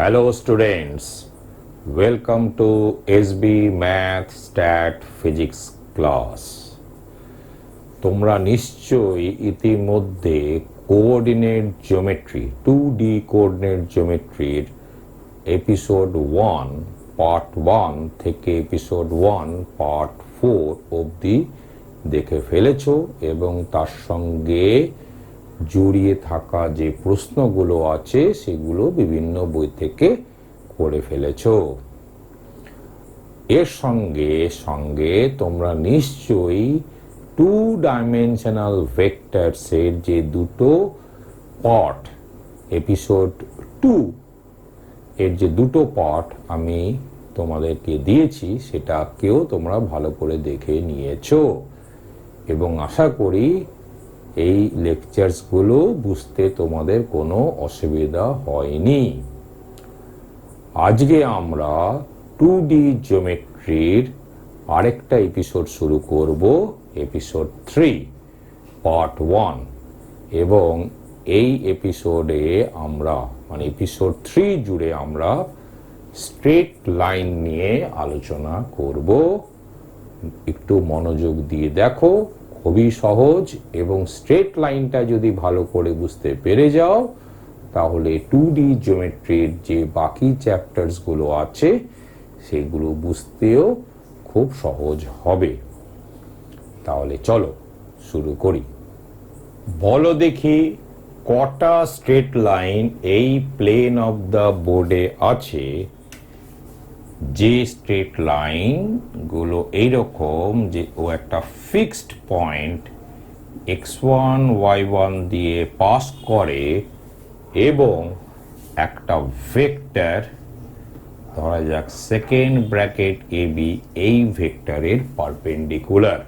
Hello students, welcome to SB Math Stat Physics class. তোমরা নিশ্চয়ই ইতিমধ্যে কোঅর্ডিনেট জিওমেট্রি 2D কোঅর্ডিনেট জিওমেট্রির episode 1 part 1 থেকে এপিসোড 1 পার্ট 4 অবধি দেখে ফেলেছো এবং তার সঙ্গে জড়িয়ে থাকা যে প্রশ্নগুলো আছে সেগুলো বিভিন্ন বই থেকে করে ফেলেছো। এর সঙ্গে সঙ্গে তোমরা নিশ্চয়ই 2-ডাইমেনশনাল ভেক্টরসের যে দুটো পার্ট এপিসোড 2 এর যে দুটো পার্ট আমি তোমাদেরকে দিয়েছি সেটাকেও তোমরা ভালো করে দেখে নিয়েছো এবং আশা করি এই লেকচারসগুলো বুঝতে তোমাদের কোনো অসুবিধা হয়নি। আজকে আমরা 2D জিওমেট্রির আরেকটা এপিসোড শুরু করব, এপিসোড 3 পার্ট 1, এবং এই এপিসোডে আমরা এপিসোড 3 জুড়ে আমরা স্ট্রেট লাইন নিয়ে আলোচনা করব। একটু মনোযোগ দিয়ে দেখো, খুবই সহজ, এবং স্ট্রেট লাইনটা যদি ভালো করে বুঝতে পেরে যাও তাহলে 2D জিওমেট্রির যে বাকি চ্যাপ্টারসগুলো আছে সেগুলো বুঝতেও খুব সহজ হবে। তাহলে চলো শুরু করি। বলো দেখি কটা স্ট্রেট লাইন এই প্লেন অফ দ্য বোর্ডে আছে যে স্ট্রেট লাইন গুলো এইরকম যে ও একটা ফিক্সড পয়েন্ট x1 y1 দিয়ে পাস করে এবং একটা ভেক্টর ধরা যাক সেকেন্ড ব্র্যাকেট AB এই ভেক্টরের পারপেন্ডিকুলার।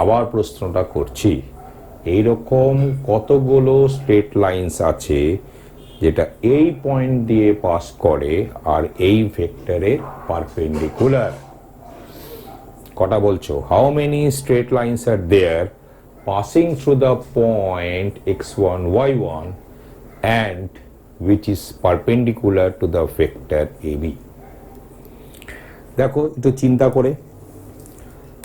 আবার প্রশ্নটা করছি, এইরকম কতগুলো স্ট্রেট লাইনস আছে যেটা এই পয়েন্ট দিয়ে পাস করে আর এই ভেক্টরের পারপেন্ডিকুলার? কটা বলছো? How many straight lines are there passing through the point x1 y1 and which is perpendicular to the vector AB? দেখো একটু চিন্তা করে,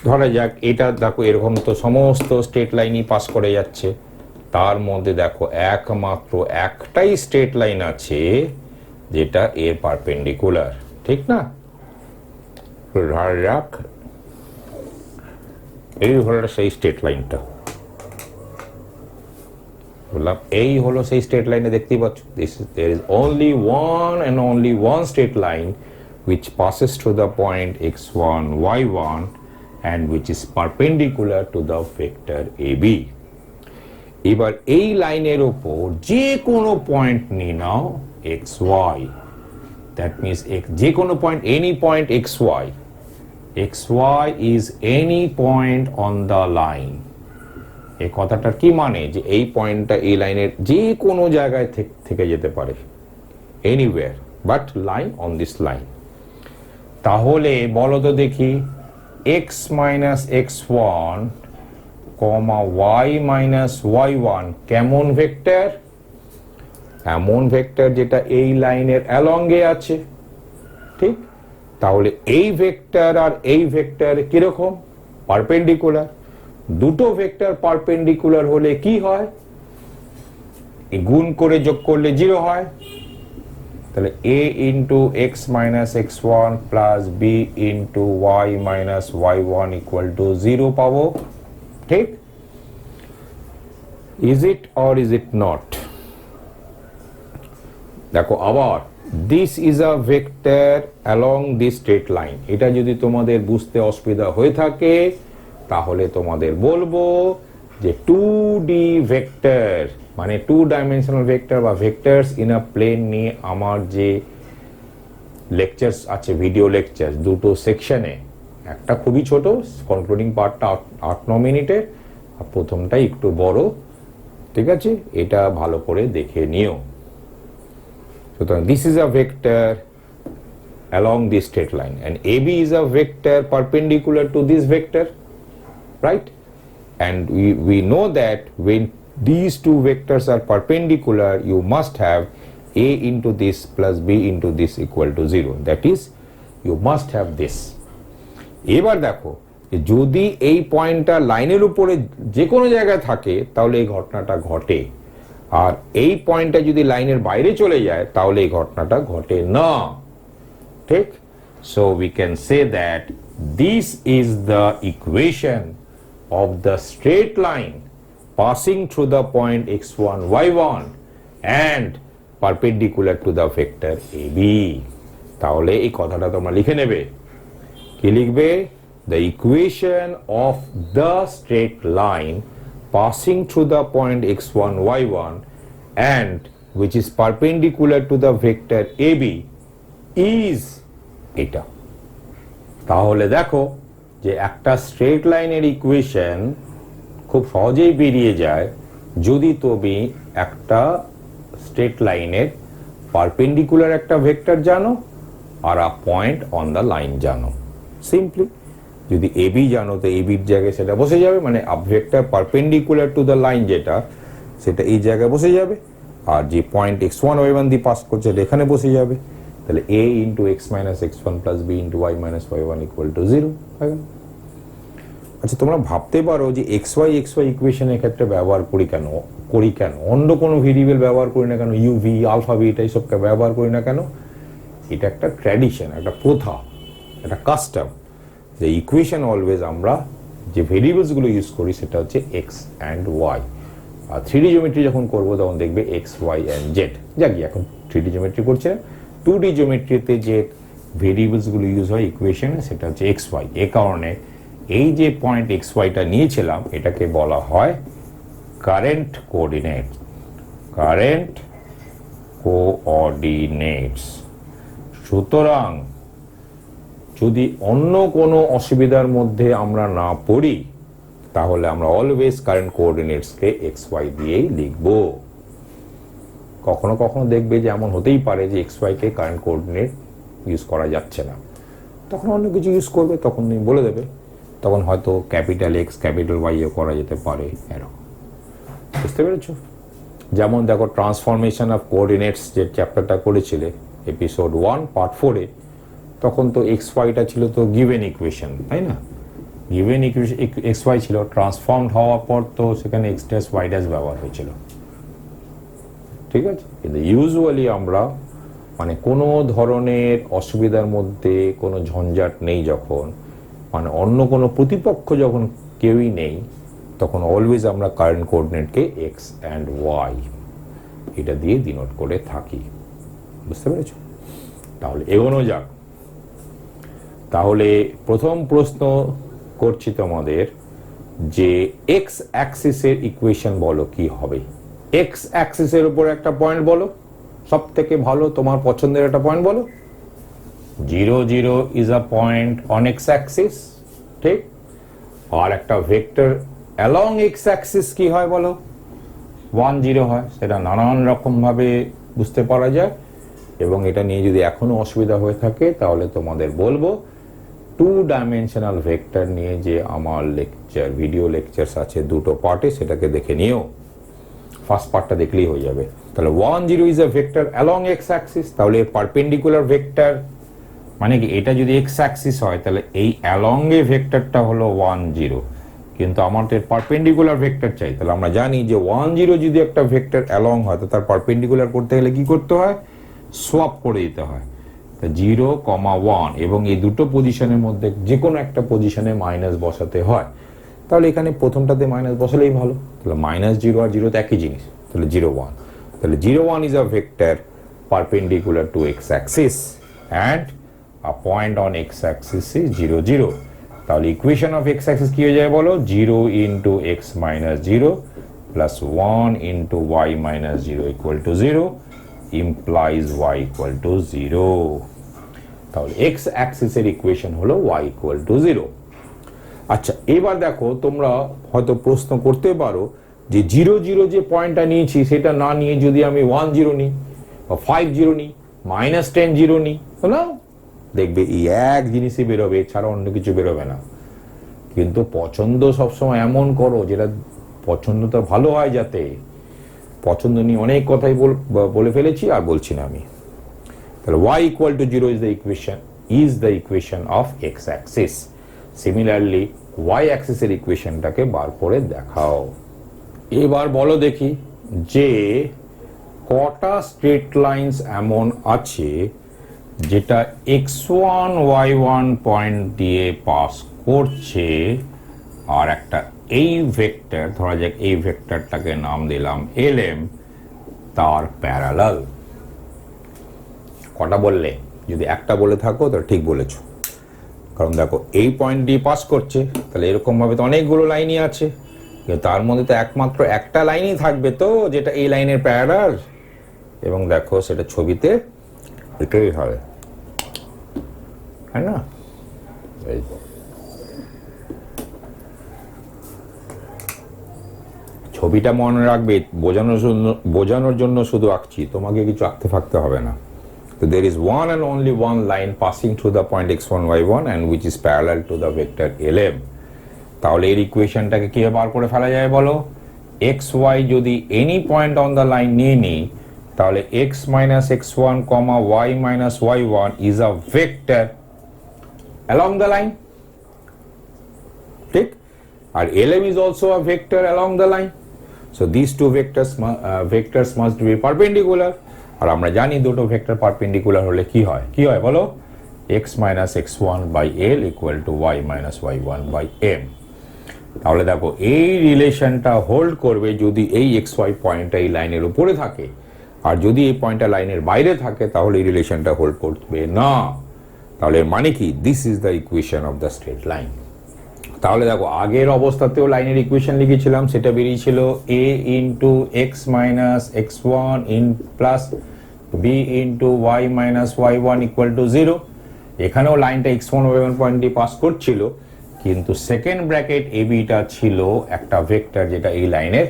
ধরা যাক এটা দেখো এরকম তো সমস্ত স্ট্রেট লাইনই পাস করে যাচ্ছে, তার মধ্যে দেখো একমাত্র একটাই স্ট্রেট লাইন আছে যেটা এর পারপেন্ডিকুলার, ঠিক না? ধরা যাক এই হলো সেই স্ট্রেট লাইনটা, বললাম এই হলো সেই স্ট্রেট লাইনে, দেখতেই পাচ্ছ there is only one and only one straight line which passes through the point x1 y1 and which is perpendicular to the vector AB. এবার এই লাইনের উপর যে কোনো পয়েন্ট নিয়ে নাও xy, that means যে কোনো point, any point xy is any point on the line. এই কথাটার কি মানে? যে এই পয়েন্টটা এই লাইনের যে কোনো জায়গায় থেকে যেতে পারে, anywhere but line on this line. তাহলে বলো তো দেখি x minus x1 y minus y1 কেমন ভেক্টর? এমন ভেক্টর যেটা এই লাইনের অ্যালংয়ে আছে, ঠিক? তাহলে এই ভেক্টর আর এই ভেক্টর কিরকম? পারপেন্ডিকুলার। দুটো ভেক্টর পারপেন্ডিকুলার হলে কি হয়? গুণ করে যোগ করলে 0 হয়। তাহলে a into x minus x1 plus b into y minus y1 equal to 0 পাবো, ঠিক? Is it or is it not? দেখো আবার this is a vector along this straight line. এটা যদি তোমাদের বুঝতে অসুবিধা হয়ে থাকে তাহলে তোমাদের বলবো যে 2D ভেক্টর মানে 2-ডাইমেনশনাল ভেক্টর বা ভেক্টরস ইন আ প্লেন নিয়ে আমার যে লেকচারস আছে, ভিডিও লেকচার দুটো সেকশনে, একটা খুবই ছোট কনক্লুডিং পার্টটা 8-9 মিনিটের, আর প্রথমটাই একটু বড়, ঠিক আছে? এটা ভালো করে দেখে নিও। সুতরাং this is a vector along this straight line and AB is a vector perpendicular to this vector, right? And we know that when these two vectors are perpendicular you must have a into this plus b into this equal to 0, that is you must have this. এবার দেখো যদি এই পয়েন্টটা লাইনের উপরে যে কোনো জায়গায় থাকে তাহলে এই ঘটনাটা ঘটে, আর এই পয়েন্টটা যদি লাইনের বাইরে চলে যায় তাহলে এই ঘটনাটা ঘটে না, ঠিক? So we can say that this is the equation of the straight line passing through the point x1 y1 and perpendicular to the vector AB. তাহলে এই কথাটা তোমরা লিখে নেবে। কি লিখবে? The equation of the straight line passing through the point x1 y1 and which is perpendicular to the vector AB is এটা। তাহলে দেখো যে একটা স্ট্রেট লাইনের ইকুয়েশন খুব সহজেই বেরিয়ে যায় যদি তুমি একটা স্ট্রেট লাইনের পারপেন্ডিকুলার একটা ভেক্টর জানো আর a point on the line জানো। সিম্পলি যদি এবি জানো তো এবির জায়গায় সেটা বসে যাবে, মানে vector perpendicular to the line যেটা সেটা এই জায়গায় বসে যাবে, আর যে পয়েন্ট x1 y1 দিয়ে পাস করছে এটা এখানে বসে যাবে। তাহলে a into x minus x1 plus b into y minus y1 equal to 0 হবে। আচ্ছা তোমরা ভাবতে পারো যে xy ইকুয়েশনের ক্ষেত্রে ব্যবহার করি কেন অন্য কোনো ভেরিয়েবল ব্যবহার করি না কেন, u v আলফা বিটা এইসবকে ব্যবহার করি না কেন? এটা একটা ট্র্যাডিশন, একটা প্রথা, একটা কাস্টম যে ইকুয়েশন অলওয়েজ আমরা যে ভেরিয়েবলসগুলো ইউজ করি সেটা হচ্ছে এক্স অ্যান্ড ওয়াই, আর 3D জিওমেট্রি যখন করবো তখন দেখবে এক্স ওয়াই অ্যান্ড জেড। যাক এখন 3D জিওমেট্রি করছে না, 2D জিওমেট্রিতে যে ভেরিয়েবলসগুলো ইউজ হয় ইকুয়েশনে সেটা হচ্ছে এক্স ওয়াই। এ কারণে এই যে পয়েন্ট এক্স ওয়াইটা নিয়েছিলাম এটাকে বলা হয় কারেন্ট কোঅর্ডিনেটস। সুতরাং যদি অন্য কোনো অসুবিধার মধ্যে আমরা না পড়ি তাহলে আমরা অলওয়েজ কারেন্ট কোঅর্ডিনেটসকে এক্স ওয়াই দিয়েই লিখব। কখনো কখনো দেখবে যে এমন হতেই পারে যে এক্স ওয়াইকে কারেন্ট কোঅর্ডিনেট ইউজ করা যাচ্ছে না, তখন অন্য কিছু ইউজ করবে, তখন তুমি বলে দেবে, তখন হয়তো ক্যাপিটাল এক্স ক্যাপিটাল ওয়াইও করা যেতে পারে এরকম। বুঝতে পেরেছো? যেমন দেখো ট্রান্সফরমেশন অফ কোঅর্ডিনেটস যে চ্যাপ্টারটা করেছিলে এপিসোড 1 পার্ট 4-এ, তখন তো এক্স ওয়াইটা ছিল তো গিভেন ইকুয়েশন, তাই না? গিভেন ইকুয়েশন এক্স ওয়াই ছিল, ট্রান্সফর্মড হওয়ার পর তো সেখানে এক্স ড্যাশ ওয়াই ড্যাশ ব্যবহার হয়েছিল, ঠিক আছে? কিন্তু ইউজুয়ালি আমরা মানে কোনো ধরনের অসুবিধার মধ্যে কোনো ঝঞ্ঝাট নেই যখন, মানে অন্য কোনো প্রতিপক্ষ যখন কেউই নেই, তখন অলওয়েজ আমরা কারেন্ট কোঅর্ডিনেটকে এক্স অ্যান্ড ওয়াই এটা দিয়ে ডিনোট করে থাকি। বুঝতে পেরেছো? তাহলে এগোনো যাক। তাহলে প্রথম প্রশ্ন করছি তোমাদের যে এক্স অ্যাক্সিসের ইকুয়েশন বলো কি হবে। এক্স অ্যাক্সিসের উপর একটা পয়েন্ট বলো, সব থেকে ভালো তোমার পছন্দের একটা পয়েন্ট বলো। 0 0 is a point on x Axis, ঠিক? আর একটা ভেক্টর অ্যালং এক্স অ্যাক্সিস কি হয় বলো? 1 0 হয়। সেটা নানান রকম ভাবে বুঝতে পারা যায়, এবং এটা নিয়ে যদি এখনো অসুবিধা হয়ে থাকে তাহলে তোমাদের বলবো 2 ডাইমেনশনাল ভেক্টর নিয়ে যে আমার লেকচার ভিডিও লেকচার্স আছে দুটো পার্টে, সেটাকে দেখে নিও। ফার্স্ট পার্টটা দেখলেই হয়ে যাবে। তাহলে 1 0 is a vector along x axis, তাহলে পারপেন্ডিকুলার ভেক্টর মানে কি এটা যদি এক্স অ্যাক্সিস হয় তাহলে এই অ্যালং এ ভেক্টরটা হলো 1 0, কিন্তু আমাদের পারপেন্ডিকুলার ভেক্টর চাই। তাহলে আমরা জানি যে 1 0 যদি একটা ভেক্টর অ্যালং হয় তো তার পারপেন্ডিকুলার করতে গেলে কি করতে হয়? সোয়াপ করে দিতে হয়। 0, 1 এবং এই দুটো পজিশনের মধ্যে যে কোনো একটা পজিশনে মাইনাস বসাতে হয়। তাহলে এখানে প্রথমটাতে মাইনাস বসালেই ভালো। তাহলে -0 আর 0 তো একই জিনিস, তাহলে 0 1। তাহলে 0 1 is a vector perpendicular two x Axis and a point on x Axis is 0 0। তাহলে ইকুয়েশন অফ এক্স অ্যাক্সিস কি হয়ে যায় বলো? 0 into X minus 0 plus 1 into Y minus 0 equal to 0 implies y equal to 0. তাহলে x অ্যাক্সিসের equation হলো y equal to 0। আচ্ছা এবার দেখো তোমরা হয়তো প্রশ্ন করতে পারো যে 0 0 যে পয়েন্টটা নিয়েছি সেটা না নিয়ে যদি আমি 1 0 নিই বা 5 0 নিই, -10 0 নিই, তো না দেখবে এই এক জিনিসই বেরোবে, এছাড়া অন্য কিছু বেরোবে না। কিন্তু পছন্দ সবসময় এমন করো যেটা পছন্দটা ভালো হয়, যাতে পছন্দ নিয়ে অনেক কথাই বলে ফেলেছি, আর বলছি না আমি। তাহলে y equal to 0 is the equation of x axis. Similarly, y axis এর ইকুয়েশনটাকে বার করে দেখাও। এবার বলো দেখি যে কটা স্ট্রেট লাইনস এমন আছে যেটা x1 y1 পয়েন্ট দিয়ে পাস করছে, আর একটা এই ভেক্টর, ধরা যাক এই ভেক্টরটাকে নাম দিলাম lm, তার প্যারালাল। কটা বললে? যদি একটা বলে থাকো তো ঠিক বলেছ, কারণ দেখো এই পয়েন্ট দিয়ে পাস করছে, তাহলে এরকম ভাবে তো অনেকগুলো লাইনই আছে, কিন্তু তার মধ্যে তো একমাত্র একটা লাইনই থাকবে তো যেটা এই লাইনের প্যারালাল, এবং দেখো সেটা ছবিতে এটাই হয়, তাই না? এই ছবিটা মনে রাখবে, বোঝানোর জন্য শুধু আঁকছি, তোমাকে কিছু আঁকতে ফাঁকতে হবে না। So there is one and only one line passing through the point x1 y1 and which is parallel to the vector lm. তাহলে এর ইকুয়েশনটাকে কিভাবে বার করে ফেলা যায় বলো? x y যদি any point on the line নিয়ে নিই, তাহলে x minus x1 comma y minus y1 is a vector along the line, ঠিক? আর lm is also a vector along the line. So these two vectors must be perpendicular. আর আমরা জানি দুটো vector perpendicular হলে কি হয়? কি হয় বলো? x minus x1 by l equal to y minus y1 by m. তাহলে দেখো এই রিলেশনটা হোল্ড করবে যদি এই xy পয়েন্টটা এই লাইনের উপরে থাকে, আর যদি এই পয়েন্টটা লাইনের বাইরে থাকে তাহলে এই রিলেশনটা হোল্ড করবে না। তাহলে মানে কি? This is the equation of the straight line. তাহলে দেখো আগের অবস্থাতেও লাইনের ইকুয়েশন লিখেছিলাম, সেটা বেরিয়েছিল a into X minus X one in plus B into Y minus Y one equal to 0। এখানেও লাইনটা x1 y1 পয়েন্ট দিয়ে পাস করছিল, কিন্তু সেকেন্ড ব্র্যাকেট এ বিটা ছিল একটা ভেক্টর যেটা এই লাইনের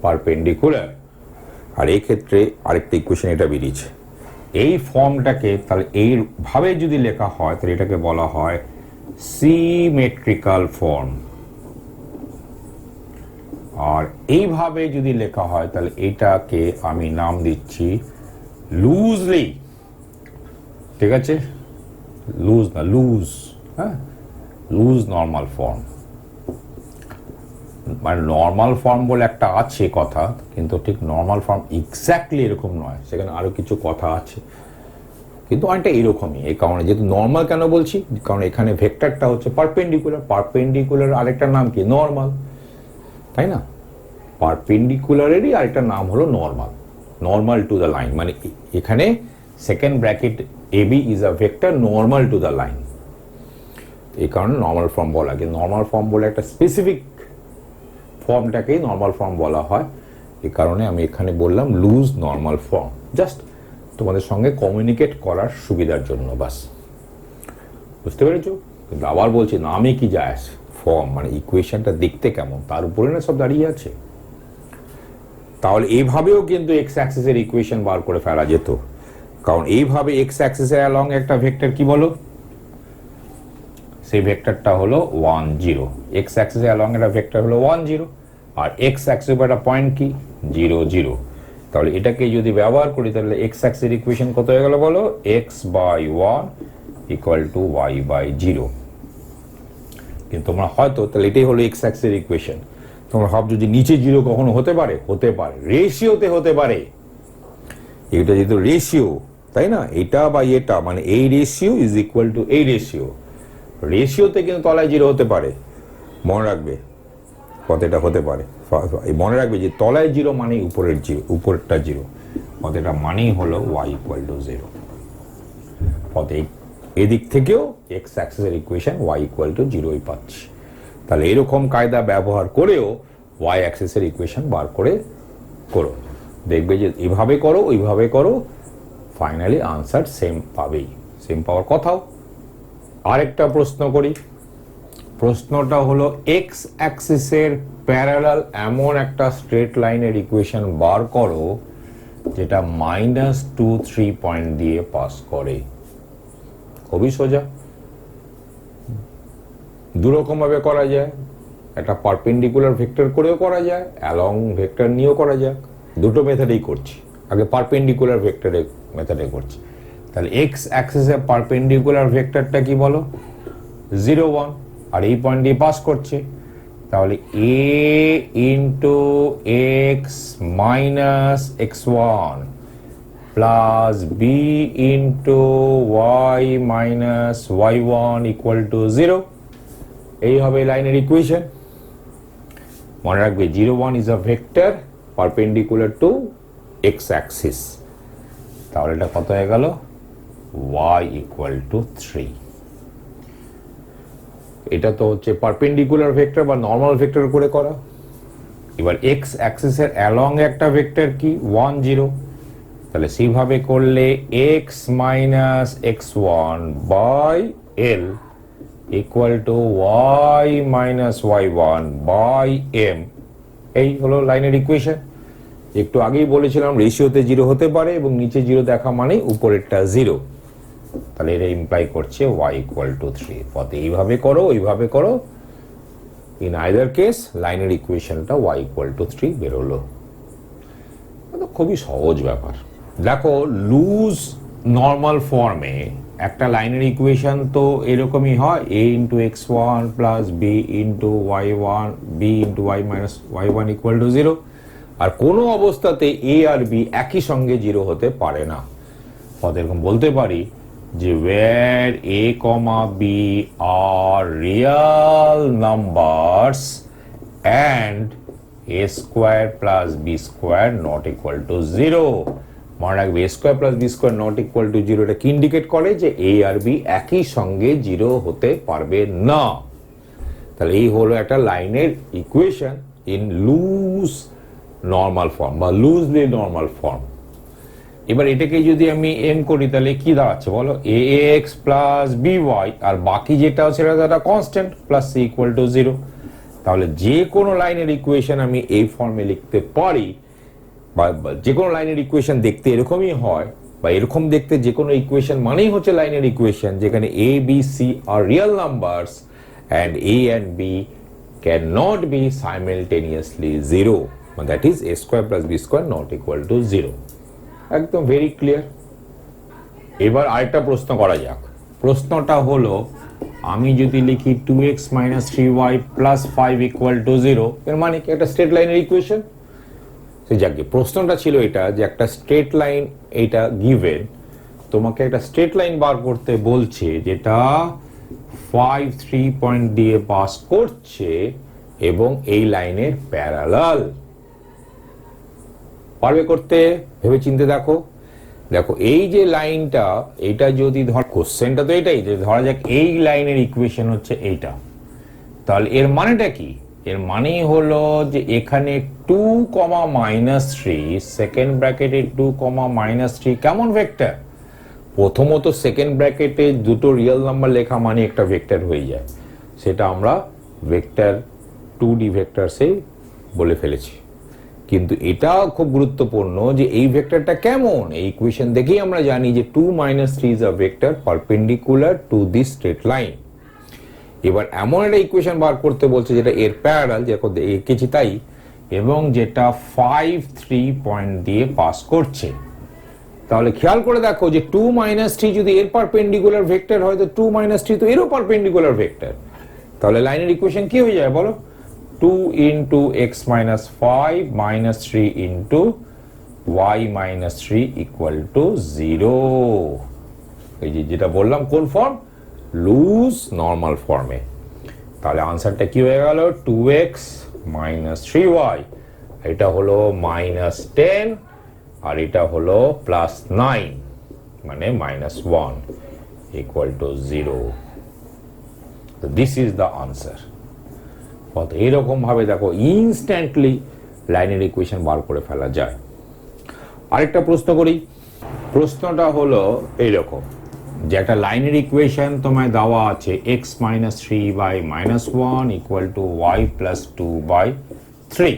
পারপেন্ডিকুলার। আর এই ক্ষেত্রে আরেকটা ইকুয়েশন এটা বেরিয়েছে। এই ফর্মটাকে তাহলে এইভাবে যদি লেখা হয় তাহলে এটাকে বলা হয় সিমেট্রিক্যাল ফর্ম, আর এইভাবে যদি লেখা হয় তাহলে এটাকে আমি নাম দিচ্ছি লুজলি, ঠিক আছে? লুজ না, লুজ, হ্যাঁ, লুজ নর্মাল ফর্ম। মানে নর্মাল ফর্ম বলে একটা আছে কথা, কিন্তু ঠিক নর্মাল ফর্ম এক্স্যাক্টলি এরকম নয়, সেখানে আরো কিছু কথা আছে, কিন্তু অনেকটা এরকমই। এই কারণে যেহেতু নর্মাল কেন বলছি, কারণ এখানে ভেক্টরটা হচ্ছে পারপেন্ডিকুলার, পারপেন্ডিকুলার আরেকটা নাম কি? নর্মাল, তাই না? পারপেন্ডিকুলারেরই আরেকটা নাম হলো normal, normal to the line. মানে এখানে second bracket A B is a vector normal to the line, এই কারণে নর্মাল ফর্ম বলা। কিন্তু নর্মাল ফর্ম বলে একটা স্পেসিফিক ফর্মটাকেই নর্মাল ফর্ম বলা হয়, এই কারণে আমি এখানে বললাম লুজ নর্মাল ফর্ম, জাস্ট তোমাদের সঙ্গে কমিউনিকেট করার সুবিধার জন্য, বাস। বুঝতে পেরেছো? কিন্তু আবার বলছি, নামে কি যায়, ফর্ম মানে ইকুয়েশনটা দেখতে কেমন তার উপরে না সব দাঁড়িয়ে আছে। তাহলে এইভাবেও কিন্তু এক্স অ্যাক্সিসের ইকুয়েশন বার করে ফেলা যেত, কারণ এইভাবে এক্স অ্যাক্সিসের অ্যালং একটা ভেক্টর কি বলো? সেই ভেক্টরটা হলো 1 0। এক্স অ্যাক্সিসের অ্যালং একটা ভেক্টর হলো 1 0, আর এক্স অ্যাক্সিস একটা পয়েন্ট কি? 0 0। তাহলে এটাকে যদি ব্যবহার করি তাহলে এক্স অ্যাক্সিসের ইকুয়েশন কত হয়ে গেল বলো? X by 1 equal to Y by 0। কিন্তু তোমরা হয়তো তাহলে এটাই হলো এক্স অ্যাক্সিসের ইকুয়েশন, তোমরা ভাবছো যে নিচে 0 কখনো হতে পারে? হতে পারে, রেশিওতে হতে পারে। এটা যেহেতু রেশিও, তাই না? এটা বা এটা মানে এই রেশিও ইজ ইকুয়াল টু এই রেশিও, রেশিওতে কিন্তু তলায় 0 হতে পারে। মনে রাখবে কতটা হতে পারে, মনে রাখবে যে তলায় 0 মানে উপরের 0, উপরেরটা 0, কতটা মানেই হলো y ইকুয়াল টু 0। অতএব এদিক থেকেও এক্স অ্যাক্সিসের ইকুয়েশন y ইকুয়াল টু 0ই পাচ্ছি। তাহলে এরকম কায়দা ব্যবহার করেও y অ্যাক্সিসের ইকুয়েশন বার করে করো, দেখবে যে এভাবে করো ওইভাবে করো, ফাইনালি আনসার সেম পাবেই, সেম পাওয়ার কথাও। আরেকটা প্রশ্ন করি, প্রশ্নটা হলো এক্স অ্যাক্সিসের প্যারালাল এমন একটা স্ট্রেট লাইনের ইকুয়েশন বার করো যেটা -2 3 পয়েন্ট দিয়ে পাস করে। খুবই সোজা, দুরকম ভাবে করা যায়। একটা পারপেন্ডিকুলার ভেক্টর করেও করা যায়, অ্যালং ভেক্টর নিয়েও করা যায়। দুটো মেথডেই করছি, আগে পারপেন্ডিকুলার ভেক্টরের মেথডে করছি। তাহলে এক্স অ্যাক্সিসের পারপেন্ডিকুলার ভেক্টরটা কি বলো, 0 1, আর এই পয়েন্ট দিয়ে পাস করছে। তাহলে a into X minus x1 plus b into y minus y1 equal to 0, এই হবে লাইনের ইকুয়েশন। মনে রাখবে 0 1 is a vector perpendicular two x axis. তাহলে এটা কত হয়ে গেল, y ইকুয়াল টু 3। এটা তো হচ্ছে পারপেন্ডিকুলার ভেক্টর বা নর্মাল ভেক্টর করে করা। এবার এক্স অ্যাক্সিসের অ্যালং একটা ভেক্টর কি 1 0, তাহলে সেইভাবে করলে X minus x1 by L equal to y minus y1 by M, এই হলো লাইনের ইকুয়েশন। একটু আগেই বলেছিলাম রেশিওতে 0 হতে পারে এবং নিচে 0 দেখা মানে উপরেরটা 0, তাহলে এটা ইমপ্লাই করছে y ইকুয়াল টু 3। পথে এইভাবে করো ওইভাবে করো, ইন আইদার কেস লাইনের ইকুয়েশনটা y ইকুয়াল টু 3 বেরোলো। খুবই সহজ ব্যাপার। দেখো লুজ নর্মাল ফর্মে একটা লাইনের ইকুয়েশন তো এরকমই হয়, a into x1 plus b into y1 b into y minus y1 equal to 0, আর কোনো অবস্থাতে a আর b একই সঙ্গে 0 হতে পারে না। পথে এরকম বলতে পারি যে where a, b are real numbers and a square plus b square not equal to 0. মনে রাখবে a square plus b square not equal to 0 এটা কি ইন্ডিকেট করে যে a আর b একই সঙ্গে 0 হতে পারবে না। তাহলে এই হলো একটা লাইনের equation in loose normal form বা লুজলি নর্মাল ফর্ম। এবার এটাকে যদি আমি এম করি তাহলে কি দাঁড়াচ্ছে বলো, ax প্লাস by, আর বাকি যেটা সেটা একটা constant plus c equal to 0। তাহলে যে কোনো লাইনের ইকুয়েশন আমি এই ফর্মে লিখতে পারি, বা যে কোনো লাইনের ইকুয়েশন দেখতে এরকমই হয়, বা এরকম দেখতে যে কোনো ইকুয়েশন মানেই হচ্ছে লাইনের ইকুয়েশন যেখানে a b c আর real numbers and a and b cannot be simultaneously 0, that is a square plus b square not equal to 0. একদম ভেরি ক্লিয়ার। এবার আরেকটা প্রশ্ন করা যাক। প্রশ্নটা হলো আমি যদি লিখি 2x minus 3y plus 5 equal to 0, এর মানে কি একটা স্ট্রেট লাইনের ইকুয়েশন। সে যাকে প্রশ্নটা ছিল এটা যে একটা স্ট্রেট লাইন, এটা গিভেন, তোমাকে একটা স্ট্রেট লাইন বার করতে বলছে যেটা 5 3 পয়েন্ট দিয়ে পাস করছে এবং এই লাইনের প্যারালাল। পারবে করতে? ভেবে চিন্তে দেখো। দেখো এই যে লাইনটা, এটা যদি ধর, কোশ্চেনটা তো এটাই যে ধরা যাক এই লাইনের ইকুয়েশন হচ্ছে এইটা, তাহলে এর মানেটা কি? এর মানেই হলো যে এখানে 2, -3, সেকেন্ড ব্র্যাকেটে 2, -3 কেমন ভেক্টর? প্রথমত সেকেন্ড ব্র্যাকেটে দুটো রিয়েল নাম্বার লেখা মানে একটা ভেক্টর হয়ে যায়, সেটা আমরা ভেক্টর 2D ভেক্টরসে বলে ফেলেছি। কিন্তু এটা খুব গুরুত্বপূর্ণ যে এই ভেক্টরটা কেমন। এই ইকুয়েশন দেখেই আমরা জানি যে 2 - 3 is a vector perpendicular to this straight line. এবার এমন একটা ইকুয়েশন বার করতে বলছে যেটা এর প্যারালাল, যেটা এঁকেছি তাই, এবং যেটা 5 3 পয়েন্ট দিয়ে পাস করছে। তাহলে খেয়াল করে দেখো যে 2 - 3 যদি এর পারপেন্ডিকুলার ভেক্টর হয় তো 2 - 3 তো এরও পারপেন্ডিকুলার ভেক্টর। তাহলে লাইনের ইকুয়েশন কি হয়ে যায় বলো? 2 into x minus 5 minus 3 into y minus 3 equal to 0. এই যে যেটা বললাম কোন ফর্ম? লুজ নর্মাল ফর্মে। তাহলে আনসারটা কি হয়ে গেল? 2x minus 3y, এটা হলো -10 আর এটা হলো +9 মানে -1 equal to 0. So this is the answer. এইরকম ভাবে দেখো ইনস্ট্যান্টলি লাইনের ইকুয়েশন বার করে ফেলা যায়। আরেকটা প্রশ্ন করি। প্রশ্নটা হলো এইরকম যে একটা লাইনের ইকুয়েশন তোমায় দেওয়া আছে x - 3/-1 equal to y plus 2/3।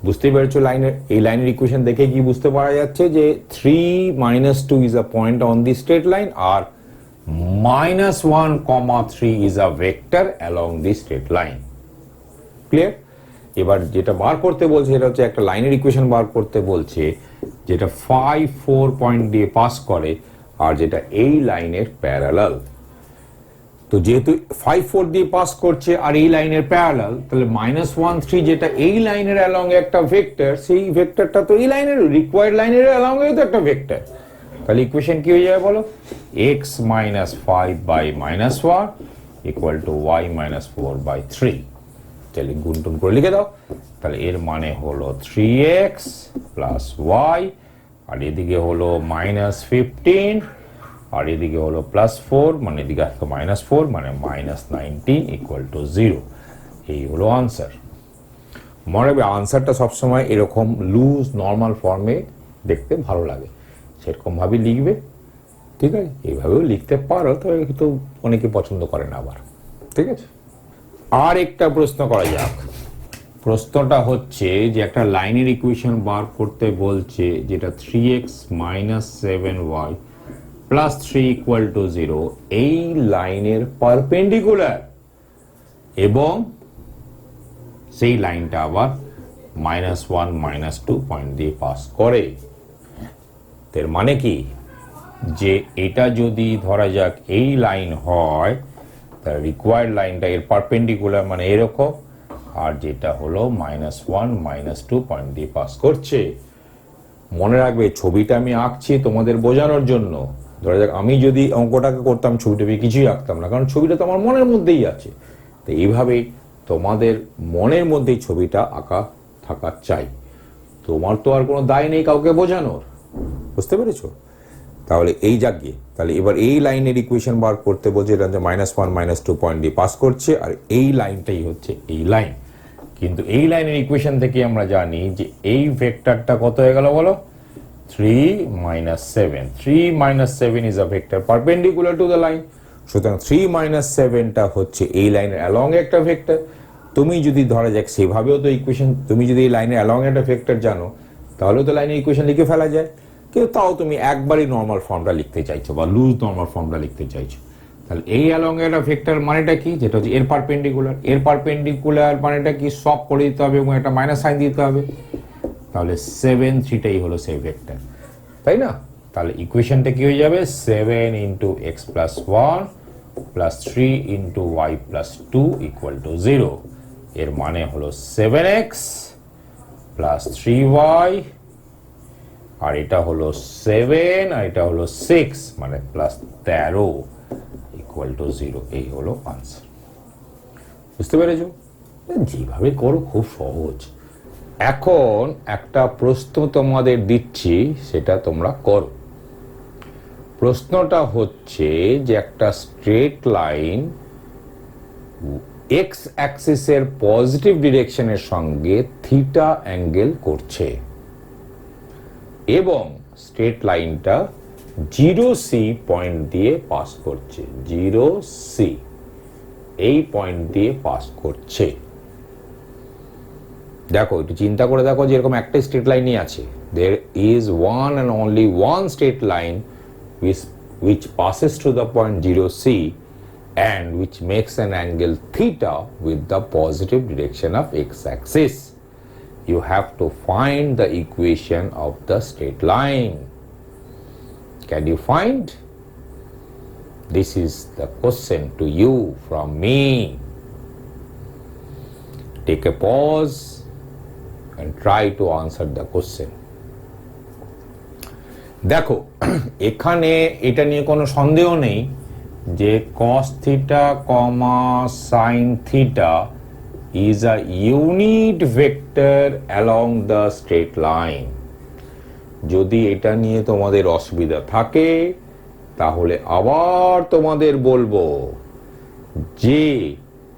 বুঝতে পেরেছো এই লাইনের ইকুয়েশন দেখে কি বুঝতে পারা যাচ্ছে যে 3 - 2 is a point on the straight line R -1, 3 is a vector along the straight line. Clear? এবার যেটা বার করতে বলছে সেটা হচ্ছে একটা লাইনের ইকুয়েশন বার করতে বলছে যেটা 5 4 পয়েন্ট দিয়ে পাস করে আর যেটা এই লাইনের প্যারালাল। তো যেহেতু 5 4 দিয়ে পাস করছে আর এই লাইনের প্যারালাল, তাহলে -1 3 যেটা এই লাইনের অ্যালং একটা ভেক্টর, সেই ভেক্টরটা তো এই লাইনের রিকোয়ার্ড লাইনের অ্যালং এ তো একটা ভেক্টর। তাহলে ইকুয়েশন কি হয়ে যাবে বলো? x - 5 by -1 equal to y - 4 by 3। তাহলে গুণটুন করে লিখে দাও। তাহলে এর মানে হলো 3x + y, আর এদিকে হলো -15, আর এদিকে হলো +4, মানে এদিকে আসতো -4, মানে -19 equal to 0। এই হলো আনসার। মনে রাখবে আনসারটা সবসময় এরকম লুজ নর্মাল ফর্মে দেখতে ভালো লাগে, সেরকম ভাবে লিখবে। ঠিক আছে, এইভাবেও লিখতে পারো, তো কিন্তু অনেকে পছন্দ করে না আবার। ঠিক আছে, আর একটা প্রশ্ন করা যাক। প্রশ্নটা হচ্ছে যে একটা লাইনের ইকুয়েশন বার করতে বলছে যেটা 3x - 7y + 3 = 0 এই লাইনের পারপেন্ডিকুলার এবং সেই লাইনটা আবার -1 -2 পয়েন্ট দিয়ে পাস করে। এর মানে কি, যে এটা যদি ধরা যাক এই লাইন হয়, তার রিকোয়ার্ড লাইনটা এর পারপেন্ডিকুলার মানে এরকম, আর যেটা হলো -1 -2 পয়েন্ট দিয়ে পাস করছে। মনে রাখবে ছবিটা আমি আঁকছি তোমাদের বোঝানোর জন্য। ধরা যাক আমি যদি অঙ্কটাকে করতাম, ছবিটা কিছুই আঁকতাম না, কারণ ছবিটা তো আমার মনের মধ্যেই আছে। তো এইভাবেই তোমাদের মনের মধ্যেই ছবিটা আঁকা থাকা চাই। তোমার তো আর কোনো দায় নেই কাউকে বোঝানোর, বুঝতে পেরেছো? তাহলে এই জাগিয়ে, তাহলে এবার এই লাইনের ইকুয়েশন বার করতে বলছে, এটা যে -1 -2 পয়েন্ট দিয়ে পাস করছে, আর এই লাইনটাই হচ্ছে এই লাইন। কিন্তু এই লাইনের ইকুয়েশন থেকে আমরা জানি যে এই ভেক্টরটা কত হয়ে গেল বলো? 3 - 7। 3 - 7 is a vector perpendicular to the line. সুতরাং 3 - 7টা হচ্ছে এই লাইনের অ্যালং একটা ভেক্টর। তুমি যদি ধরা যাক সেভাবেও তো ইকুয়েশন, তুমি যদি এই লাইনের অ্যালং একটা ভেক্টর জানো, তাহলে তো লাইনের ইকুয়েশন লিখে ফেলা যায়। কিন্তু তাও তুমি একবারই নর্মাল ফর্মটা লিখতে চাইছো বা লুজ নর্মাল ফর্মটা লিখতে চাইছো। তাহলে এই অ্যালং একটা ভেক্টর মানেটা কি? যেটা হচ্ছে এর পারপেন্ডিকুলার। এর পারপেন্ডিকুলার মানেটা কি? সব করে দিতে হবে এবং একটা মাইনাস সাইন দিতে হবে। তাহলে 7 3টাই হলো সেই ভেক্টর, তাই না? তাহলে ইকুয়েশনটা কি হয়ে যাবে? 7 × x + 1 + 3 × y + 2 = 0। এর মানে হলো 7x + 3y, আর এটা হলো 7, আর এটা হলো 6, মানে +13 = 0। এই হলো আনসার। বুঝতে পেরেছো? যেভাবে করো খুব সহজ। এখন একটা প্রশ্ন তোমাদের দিচ্ছি, সেটা তোমরা করো। প্রশ্নটা হচ্ছে যে একটা স্ট্রেট লাইন এক্স অ্যাক্সিসের পজিটিভ ডিরেকশনের সঙ্গে থিটা অ্যাঙ্গেল করছে এবং স্ট্রেট লাইনটা 0C পয়েন্ট দিয়ে পাস করছে। 0C এই পয়েন্ট দিয়ে পাস করছে। দেখো একটু চিন্তা করে দেখো, যে এরকম একটা স্ট্রেট লাইনই আছে। there is one and only one straight line which passes through the point 0C and which makes an angle theta with the positive direction of x-axis. You have to find the equation of the straight line. Can you find? This is the question to you from me. Take a pause and try to answer the question. দেখো এখানে এটা নিয়ে কোনো সন্দেহ নেই যে cos theta, sin theta is a unit vector along the straight line. যদি এটা নিয়ে তোমাদের অসুবিধা থাকে তাহলে আবার তোমাদের বলবো যে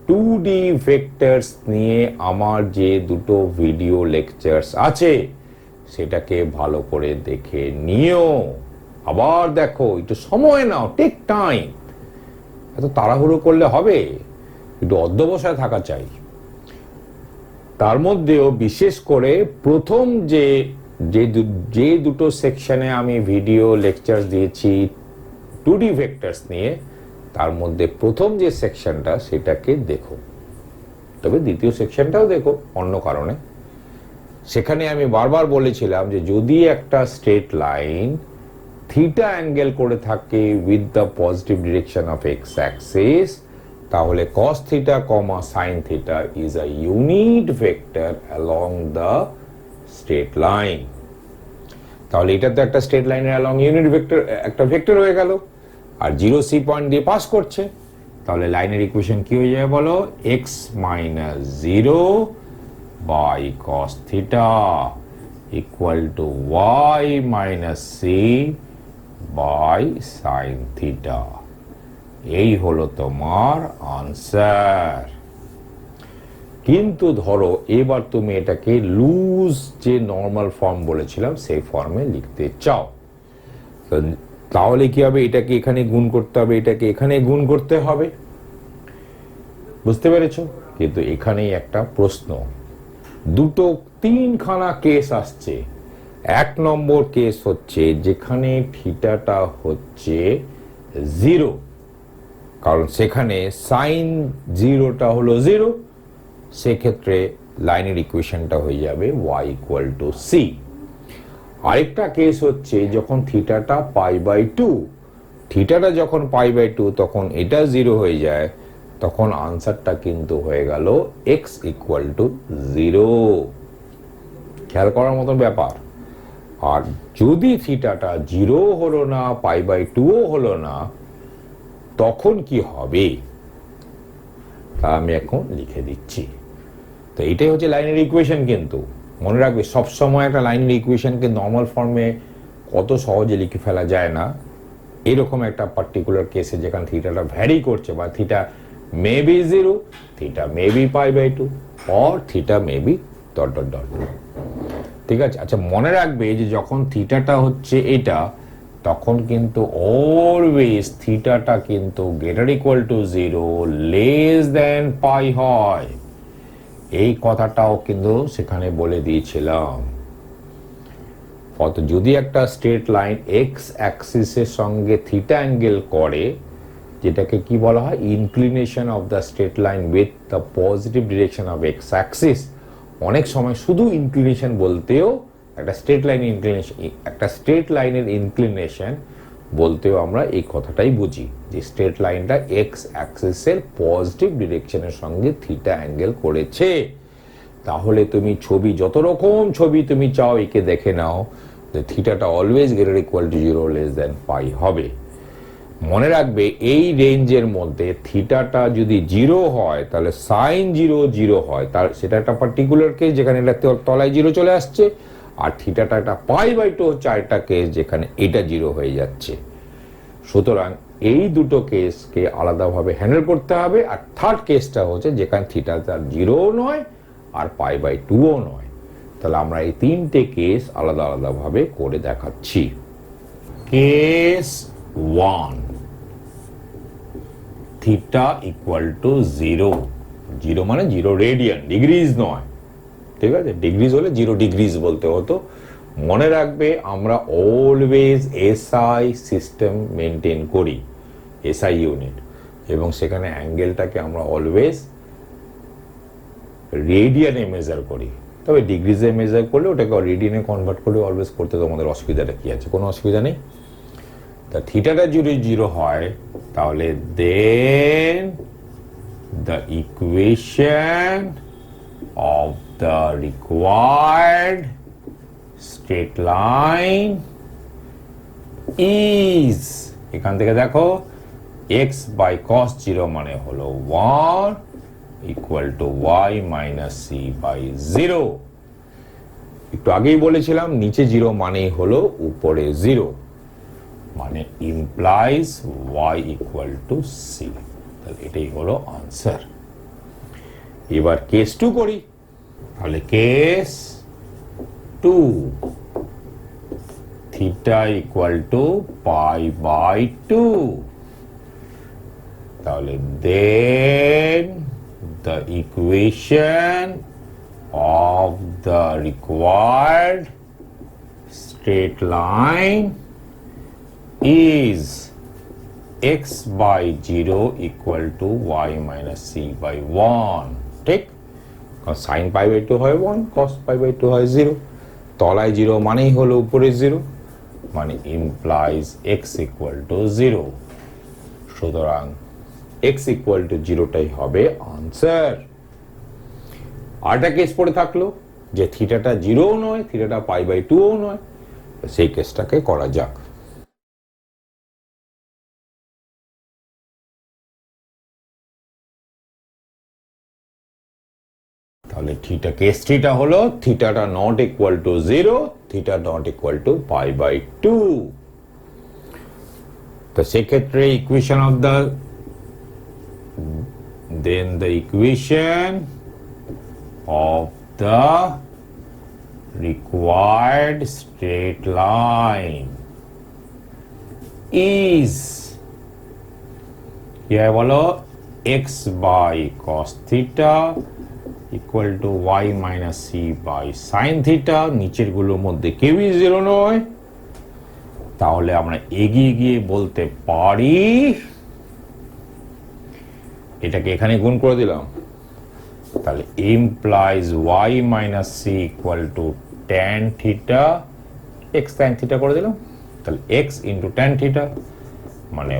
2D ভেক্টরস নিয়ে আমার যে দুটো ভিডিও লেকচারস আছে সেটাকে ভালো করে দেখে নিও। আবার দেখো, একটু সময় নাও, টেক টাইম। এত তাড়াহুড়ো করলে হবে? একটু অধ্যবসায় থাকা চাই। তার মধ্যেও বিশেষ করে প্রথম যে দুটো সেকশনে আমি ভিডিও লেকচার দিয়েছি 2D ভেক্টরস নিয়ে, তার মধ্যে প্রথম যে সেকশনটা সেটাকে দেখো। তবে দ্বিতীয় সেকশনটাও দেখো অন্য কারণে। সেখানে আমি বারবার বলেছিলাম যে যদি একটা স্ট্রেট লাইন থিটা অ্যাঙ্গেল করে থাকে with the positive direction of X axis, তাহলে cos theta comma sin theta is a unit vector along the straight line. তাহলে এটা তো একটা স্ট্রেট লাইনের অ্যালং ইউনিট ভেক্টর, একটা ভেক্টর হয়ে গেল, আর 0 সি পয়েন্ট দিয়ে পাস করছে। তাহলে লাইনের ইকুয়েশন কি হয়ে যাবে বলো? x minus 0 by cos theta equal to y minus C by sin theta. এই হলো তোমার আনসার। কিন্তু ধরো এবার তুমি এটাকে লুজ যে নর্মাল ফর্ম বলেছিলাম সেই ফর্মে লিখতে চাও, তাহলে কি হবে? এটাকে এখানে গুণ করতে হবে, এটাকে এখানে গুণ করতে হবে, বুঝতে পেরেছো? কিন্তু এখানেই একটা প্রশ্ন, দুটো তিনখানা কেস আসছে। এক নম্বর কেস হচ্ছে যেখানে থিটাটা হচ্ছে 0, কারণ সেখানে সাইন 0টা হলো 0, সেক্ষেত্রে লাইনের ইকুয়েশনটা হয়ে যাবে y ইকুয়াল টু সি। আরেকটা কেস হচ্ছে যখন থিটাটা π/2, থিটাটা যখন π/2 তখন এটা 0 হয়ে যায়, তখন আনসারটা কিন্তু হয়ে গেল x ইকুয়াল টু 0। খেয়াল করার মতো ব্যাপার। আর যদি থিটাটা 0 হলো না, π/2 হলো না, তখন কি হবে তা আমি এখন লিখে দিচ্ছি। তো এটাই হচ্ছে লাইনের ইকুয়েশন। কিন্তু মনে রাখবে সবসময় একটা লাইনের ইকুয়েশনকে নর্মাল ফর্মে কত সহজে লিখে ফেলা যায় না। এরকম একটা পার্টিকুলার কেসে যেখানে থিটাটা ভ্যারি করছে, বা theta may be 0, theta may be π/2, or theta may be dot dot dot. ঠিক আছে? আচ্ছা, মনে রাখবে যে যখন থিটাটা হচ্ছে এটা, তখন কিন্তু অলওয়েজ থিটাটা কিন্তু greater equal to 0 less than pi হয়। এই কথাটাও কিন্তু সেখানে বলে দিয়েছিলাম। যদি একটা স্ট্রেট লাইন এক্স অ্যাক্সিসের সঙ্গে থিটা অ্যাঙ্গেল করে, যেটাকে কি বলা হয়? Inclination of the straight line with the positive direction of X Axis. অনেক সময় শুধু ইনক্লিনেশন বলতেও একটা স্ট্রেট লাইনের ইনক্লিনেশন বলতেও আমরা এই কথাটাই বুঝি যে স্ট্রেট লাইনটা এক্স অ্যাক্সিসের পজিটিভ ডিরেকশনের সঙ্গে থিটা অ্যাঙ্গেল করেছে। তাহলে তুমি ছবি, যত রকম ছবি তুমি চাও একে দেখে নাও, যে থিটাটা always greater equal to 0 less than pi হবে। মনে রাখবে এই রেঞ্জের মধ্যে থিটাটা যদি 0 হয়, তাহলে সাইন 0 0 হয়, তার সেটা একটা পার্টিকুলার কেস যেখানে এটা তলায় 0 চলে আসছে, আর থিটাটা একটা π/2 হচ্ছে আরেকটা কেস যেখানে এটা 0 হয়ে যাচ্ছে। সুতরাং এই দুটো কেসকে আলাদাভাবে হ্যান্ডেল করতে হবে। আর থার্ড কেসটা হচ্ছে যেখানে থিটাটা 0 নয় আর π/2 নয়। তাহলে আমরা এই তিনটে কেস আলাদা আলাদাভাবে করে দেখাচ্ছি। কেস 1, থিটা ইকুয়াল টু 0, 0 মানে 0 রেডিয়ান, ডিগ্রিজ নয়। ঠিক আছে? ডিগ্রিজ হলে 0 ডিগ্রিজ বলতে হতো। মনে রাখবে আমরা অলওয়েজ এসআই সিস্টেম মেনটেন করি, এসআই ইউনিট, এবং সেখানে অ্যাঙ্গেলটাকে আমরা অলওয়েজ রেডিয়ানে মেজার করি। তবে ডিগ্রিজে মেজার করলে ওটাকে রেডিয়ানে কনভার্ট করে অলওয়েজ করতে তোমাদের অসুবিধাটা কি আছে? কোনো অসুবিধা নেই। তা থিটাটা যদি 0 হয়, তাহলে then the equation of the required straight line is, এখান থেকে দেখো x by cos 0 মানে হলো 1 equal to y minus c by 0। একটু আগেই বলেছিলাম নিচে 0 মানেই হলো উপরে 0, মানে implies y equal to c। তাহলে এটাই হলো আনসার। এবার কেস 2 করি। তাহলে কেস 2, থিটা ইকুয়াল টু π/2। তাহলে then the equation of the required straight line is x by 0 equal to y minus c by 1। ঠিক? কারণ সাইন পাই বাই 2 হয় 1, কস পাই বাই 2 হয় 0, তলায় 0 মানেই হলো উপরে 0, মানে ইমপ্লাইজ x ইকুয়াল টু 0। সুতরাং x ইকুয়াল টু 0টাই হবে আনসার। আরেকটা কেস পড়ে থাকলো যে থিটাটা 0ও নয়, থিটাটা পাই বাই 2ও নয়, সেই কেসটাকে করা যাক। তাহলে থিটা কেস থিটা হলো থিটাটা not equal to 0, theta not equal to pi by 2। তো সেক্ষেত্রে equation of the then the equation of the required straight line is क्या बोलो x by cos theta equal to y minus c by sin theta, নিচের গুলোর মধ্যে কেউই 0 নয়, তাহলে আমরা এগিয়ে গিয়ে বলতে পারি, এটাকে এখানে গুণ করে দিলাম, তাহলে implies y minus c equal to tan theta x tan theta করে দিলাম, তাহলে x into tan theta মানে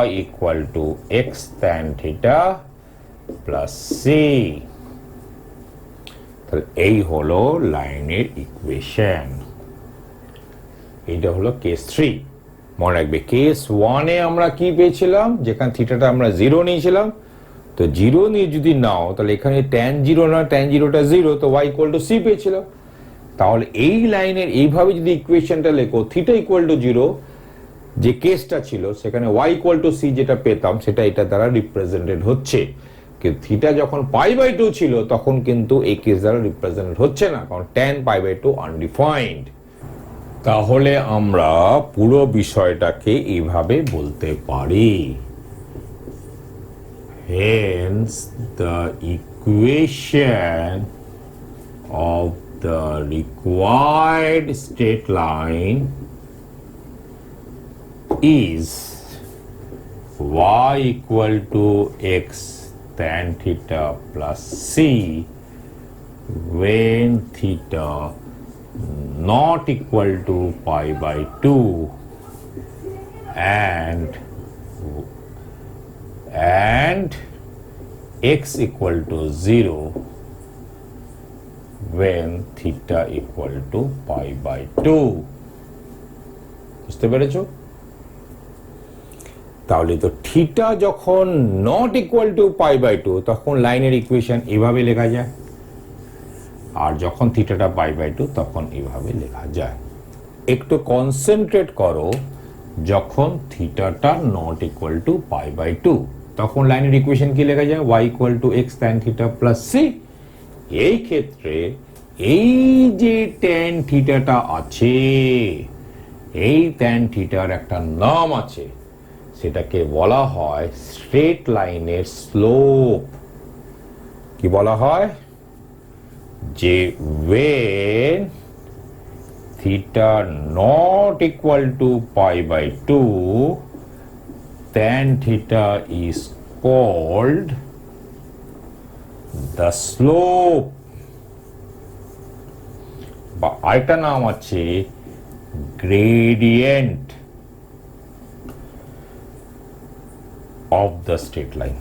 y equal to x tan theta plus c। তাহলে এই হলো লাইনের ইকুয়েশন। এইটা হলো কেস 3। মনে রাখবে কেস 1 এ আমরা কি পেয়েছিলাম, যেখানে থিটাটা আমরা 0 নিয়েছিলাম, তো 0 নিয়ে যদি নাও তাহলে এখানে tan 0 না, tan 0টা 0, তো y ইকুয়াল টু c পেয়েছিলাম। তাহলে এই লাইনের এইভাবে যদি ইকুয়েশনটা লেখো, থিটা ইকুয়াল টু 0 যে কেসটা ছিল সেখানে y ইকুয়াল টু c যেটা পেতাম সেটা এটা দ্বারা রিপ্রেজেন্টেড হচ্ছে। কিন্তু থিটা যখন পাই বাই 2 ছিল তখন কিন্তু এই কেস দ্বারা রিপ্রেজেন্টেড হচ্ছে না, কারণ tan পাই বাই 2 আনডিফাইন্ড। তাহলে আমরা পুরো বিষয়টাকে এইভাবে বলতে পারি, hence the equation of the required straight line is y equal to x tan theta plus c when theta not equal to pi by 2 and x equal to 0 when theta equal to pi by 2। বুঝতে পেরেছো? তাহলে তো theta যখন not equal to pi by 2 তখন লাইনের equation এভাবে লেখা যায়, আর যখন থিটাটা পাই বাই 2 তখন এভাবে লেখা যায়। একটু কনসেন্ট্রেট করো, যখন থিটাটা not equal to pi by 2 তখন লাইনের ইকুয়েশন কি লেখা যায়, y equal to x tan theta plus c। এই ক্ষেত্রে এই যে tan থিটাটা আছে, এই tan থিটার একটা নাম আছে, সেটাকে বলা হয় স্ট্রেট লাইনের স্লোপ। কি বলা হয়, যে when theta not equal to pi by 2 tan theta is called the slope, বা আরেকটা নাম আছে gradient of the straight line।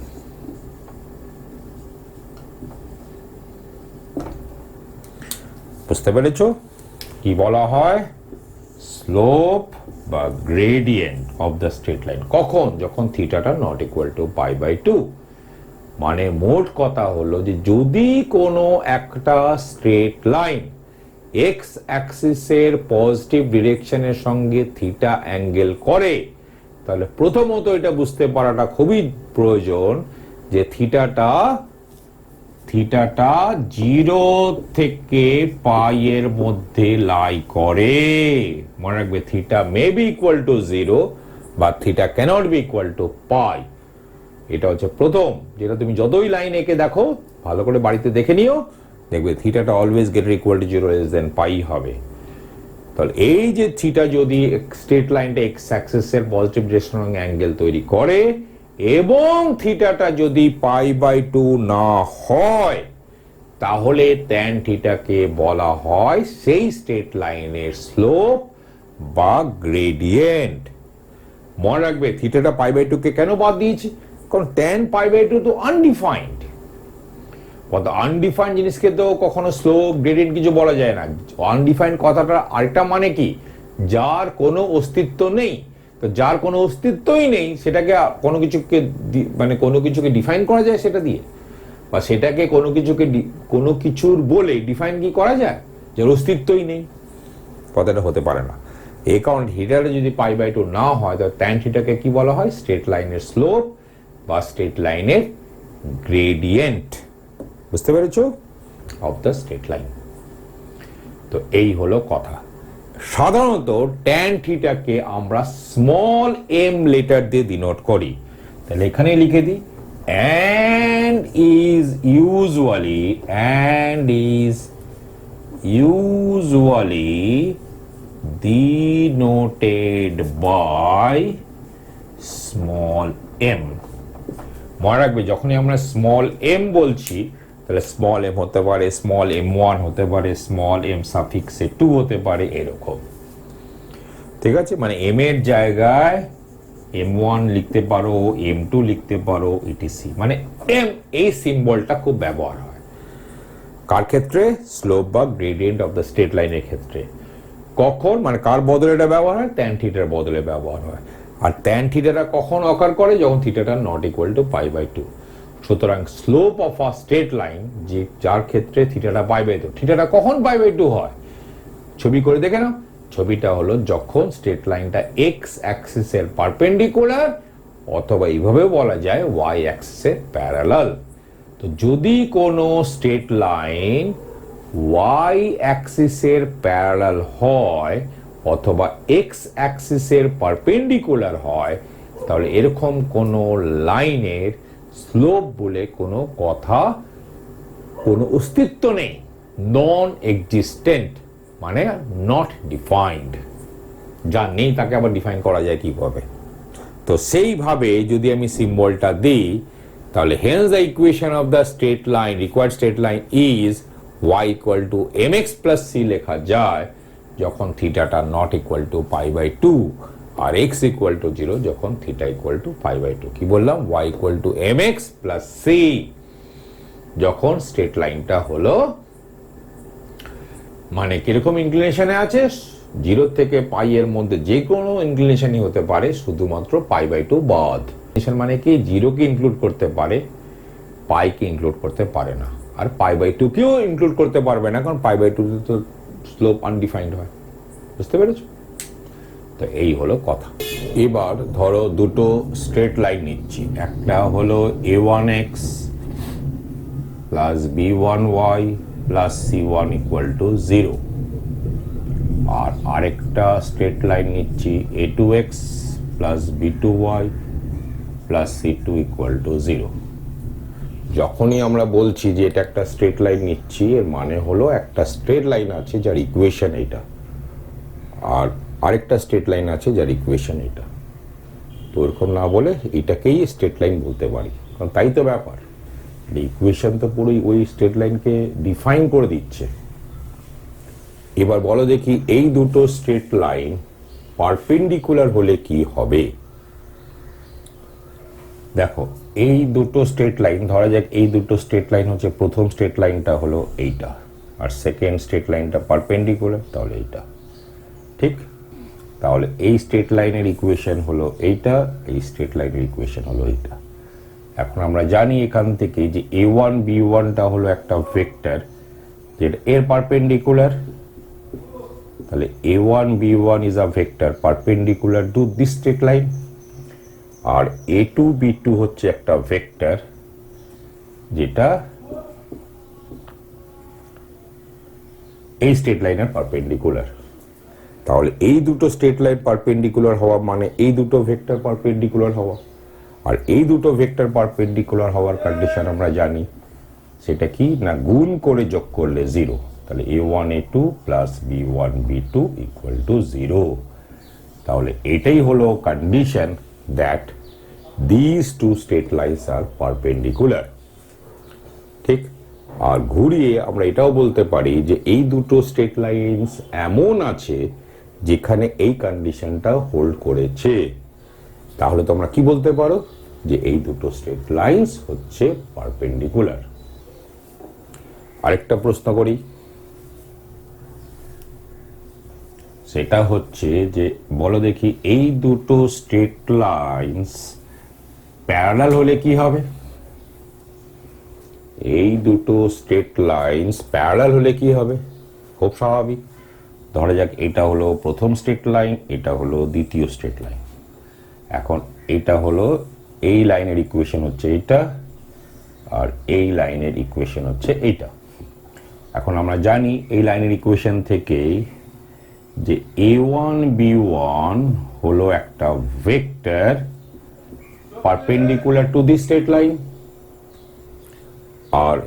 বুঝতে পেরেছো কি বলা হয়, স্লোপ বা gradient of the straight line. কখন, যখন থিটাটা not equal to pi by 2। মানে মোট কথা হলো যে যদি কোনো একটা স্ট্রেট লাইন এক্স অ্যাক্সিসের পজিটিভ ডিরেকশনের সঙ্গে থিটা অ্যাঙ্গেল করে, তাহলে প্রথমত এটা বুঝতে পারাটা খুবই প্রয়োজন যে থিটাটা 0 থেকে পাই এর মধ্যে লাই করে। মনে রাখবে theta may be equal to 0 বা theta cannot be equal to pi. এটা হচ্ছে প্রথম, যেটা তুমি যতই লাইন এঁকে দেখো, ভালো করে বাড়িতে দেখে নিও, দেখবে থিটাটা always greater equal to 0 less than pi হবে। তাহলে এই যে থিটা যদি স্ট্রেট লাইনটা এক্স অ্যাক্সিসের পজিটিভ ডিরেকশন অ্যাঙ্গেল তৈরি করে এবং থিটাটা যদি পাই বাই 2 না হয়, তাহলে tan থিটাকে বলা হয় সেই স্ট্রেট লাইনের স্লোপ বা গ্রেডিয়েন্ট। মনে রাখবে থিটাটা π/2 কে কেন বাদ দিয়েছি, কারণ tan π/2 তো আনডিফাইন্ড। আনডিফাইন্ড জিনিসকে তো কখনো স্লোপ গ্রেডিয়েন্ট কিছু বলা যায় না। আনডিফাইন্ড কথাটা আরেকটা মানে কি, যার কোনো অস্তিত্ব নেই। তো যার কোনো অস্তিত্বই নেই সেটাকে কোনো কিছুকে মানে কোনো কিছুকে ডিফাইন করা যায় সেটা দিয়ে, বা সেটাকে কোনো কিছুকে কোনো কিছুর বলে ডিফাইন কি করা যায়, যার অস্তিত্বই নেই? কথাটা হতে পারে না। এই কারণে থিটাটা যদি π/2 না হয় তাহলে tan থিটাকে কি বলা হয়, স্ট্রেট লাইনের স্লোপ বা স্ট্রেট লাইনের গ্রেডিয়েন্ট। বুঝতে পেরেছো? Of the straight line. তো এই হলো কথা। সাধারণত tan থিটাকে আমরা স্মল m লেটার দিয়ে ডিনোট করি। তাহলে এখানে লিখে দিই, and is usually denoted by small m। মনে রাখবে যখনই আমরা স্মল m বলছি তাহলে স্মল m হতে পারে স্মল m1 হতে পারে স্মল m সাফিক্সে 2 হতে পারে, এরকম। ঠিক আছে, মানে m এর জায়গায় m1 লিখতে পারো, m2 লিখতে পারো, ইটিসি। মানে m এই সিম্বলটা খুব ব্যবহার হয় কার ক্ষেত্রে, স্লোপ বা গ্রেডিয়েন্ট অফ দ্য স্ট্রেট লাইনের ক্ষেত্রে। কখন, মানে কার বদলে এটা ব্যবহার হয়, tan থিটার বদলে ব্যবহার হয়। আর tan থিটাটা কখন অকার করে, যখন থিটাটা নট ইকুয়াল টু π/2। সুতরাং slope of a straight line, যে যার ক্ষেত্রে থিটাটা π/2, থিটাটা কখন π/2 হয়, ছবি করে দেখে নাও। ছবিটা হলো যখন স্ট্রেট লাইনটা এক্স অ্যাক্সিসের পারপেন্ডিকুলার, অথবা এইভাবে বলা যায় ওয়াই অ্যাক্সিসের প্যারালাল। তো যদি কোনো স্ট্রেট লাইন ওয়াই অ্যাক্সিসের প্যারালাল হয় অথবা এক্স অ্যাক্সিসের পারপেন্ডিকুলার হয়, তাহলে এরকম কোনো লাইনের স্লোপ বলে কোনো কথা, কোনো অস্তিত্ব নেই, নন এক্সিস্টেন্ট, মানে নট ডিফাইন্ড। যা নেই তাকে আবার ডিফাইন করা যায় কিভাবে? তো সেইভাবে যদি আমি সিম্বলটা দিই, তাহলে hence the equation of the straight line, required straight line is y equal to mx plus c লেখা যায় যখন থিটাটা নট ইকুয়াল টু π/2 আর x ইকুয়াল টু 0 যখন থিটা ইকুয়াল টু π/2। কি বললাম, y equal to mx plus c যখন straight লাইনটা হলো মানে কিরকম ইনক্লিনেশনে আছে, 0 থেকে π এর মধ্যে যে কোনো ইনক্লিনেশনই হতে পারে, শুধুমাত্র π/2 বাদ। মানে কি, 0 কে ইনক্লুড করতে পারে, π কে ইনক্লুড করতে পারে না। আর π/2 কেও ইনক্লুড করতে পারবে না, কারণ π/2 তো স্লোপ আনডিফাইন্ড হয়। বুঝতে পেরেছো? তো এই হলো কথা। এবার ধরো দুটো স্ট্রেট লাইন নিচ্ছি, একটা হলো a1x plus b1y plus c1 equal to 0, আর আরেকটা স্ট্রেট লাইন নিচ্ছি a2x plus b2y plus c2 equal to 0। যখনই আমরা বলছি যে এটা একটা স্ট্রেট লাইন নিচ্ছি, এর মানে হলো একটা স্ট্রেট লাইন আছে যার ইকুয়েশন এইটা, আর আরেকটা স্ট্রেট লাইন আছে যার ইকুয়েশন এটা। তো ওরকম না বলে এটাকেই স্ট্রেট লাইন বলতে পারি, কারণ তাই তো ব্যাপার, ইকুয়েশন তো পুরোই ওই স্ট্রেট লাইনকে ডিফাইন করে দিচ্ছে। এবার বলো দেখি, এই দুটো স্ট্রেট লাইন পারপেন্ডিকুলার হলে কি হবে? দেখো, এই দুটো স্ট্রেট লাইন, ধরা যাক এই দুটো স্ট্রেট লাইন হচ্ছে, প্রথম স্ট্রেট লাইনটা হলো এইটা, আর সেকেন্ড স্ট্রেট লাইনটা পারপেন্ডিকুলার, তাহলে এইটা। ঠিক, তাহলে এই স্ট্রেট লাইনের ইকুয়েশন হলো এইটা, এই স্ট্রেট লাইনের ইকুয়েশন হলো এইটা। এখন আমরা জানি এখান থেকে যে a1 b1টা হলো একটা ভেক্টর যেটা এর পারপেন্ডিকুলার, তাহলে a1 b1 is a vector perpendicular to this straight line, আর a2 b2 হচ্ছে একটা ভেক্টর যেটা এই স্ট্রেট লাইনের পারপেন্ডিকুলার। তাহলে এই দুটো স্ট্রেট লাইন পারপেন্ডিকুলার হওয়া মানে এই দুটো ভেক্টর পারপেন্ডিকুলার হওয়া, আর এই দুটো ভেক্টর পারপেন্ডিকুলার হওয়ার কন্ডিশন আমরা জানি, সেটা কি না, গুণ করে যোগ করলে 0। তাহলে a1 a2 plus b1 b2 equal to 0। তাহলে এটাই হলো condition that these two straight lines are perpendicular। ঠিক, আর ঘুরিয়ে আমরা এটাও বলতে পারি যে এই দুটো স্ট্রেট লাইনস এমন আছে যেখানে এই কন্ডিশনটা হোল্ড করেছে। তাহলে তোমরা কি বলতে পারো যে এই দুটো স্ট্রেট লাইনস হচ্ছে পারপেন্ডিকুলার। আরেকটা প্রশ্ন করি, সেটা হচ্ছে যে বলো দেখি এই দুটো স্ট্রেট লাইনস প্যারালাল হলে কি হবে? এই দুটো স্ট্রেট লাইনস প্যারালাল হলে কি হবে? খুব স্বাভাবিক, ধরা যাক এটা হলো প্রথম স্ট্রেট লাইন, এটা হলো দ্বিতীয় স্ট্রেট লাইন। এখন এটা হলো এই লাইনের ইকুয়েশন হচ্ছে এইটা, আর এই লাইনের ইকুয়েশন হচ্ছে এইটা। এখন আমরা জানি এই লাইনের ইকুয়েশন থেকে যে a1 b1 হলো একটা vector perpendicular to the straight line, আর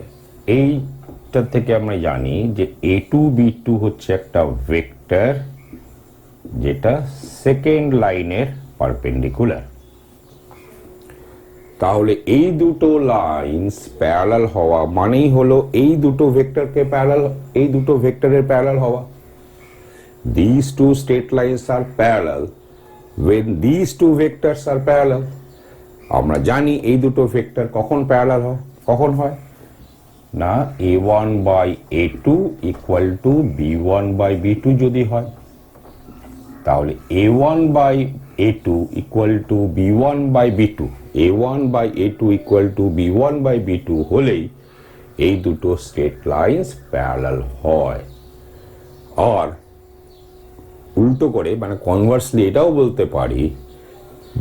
এইটা থেকে আমরা জানি যে a2 b2 হচ্ছে একটা ভেক্টর যেটা সেকেন্ড লাইনের পারপেন্ডিকুলার। তাহলে এই দুটো লাইনস প্যারালাল হওয়া মানেই হলো এই দুটো ভেক্টরকে প্যারালাল, এই দুটো ভেক্টরের প্যারালাল হওয়া। These two straight lines are parallel when these two vectors are parallel. আমরা জানি এই দুটো ভেক্টর কখন প্যারালাল হয়, কখন হয় না a1 by a2 equal to b1 by b2 যদি হয়, তাহলে a1 by a2 equal to b1 by b2, a1 by a2 equal to b1 by b2 হলেই এই দুটো স্ট্রেট লাইনস প্যারালাল হয়। আর উল্টো করে মানে কনভার্সলি এটাও বলতে পারি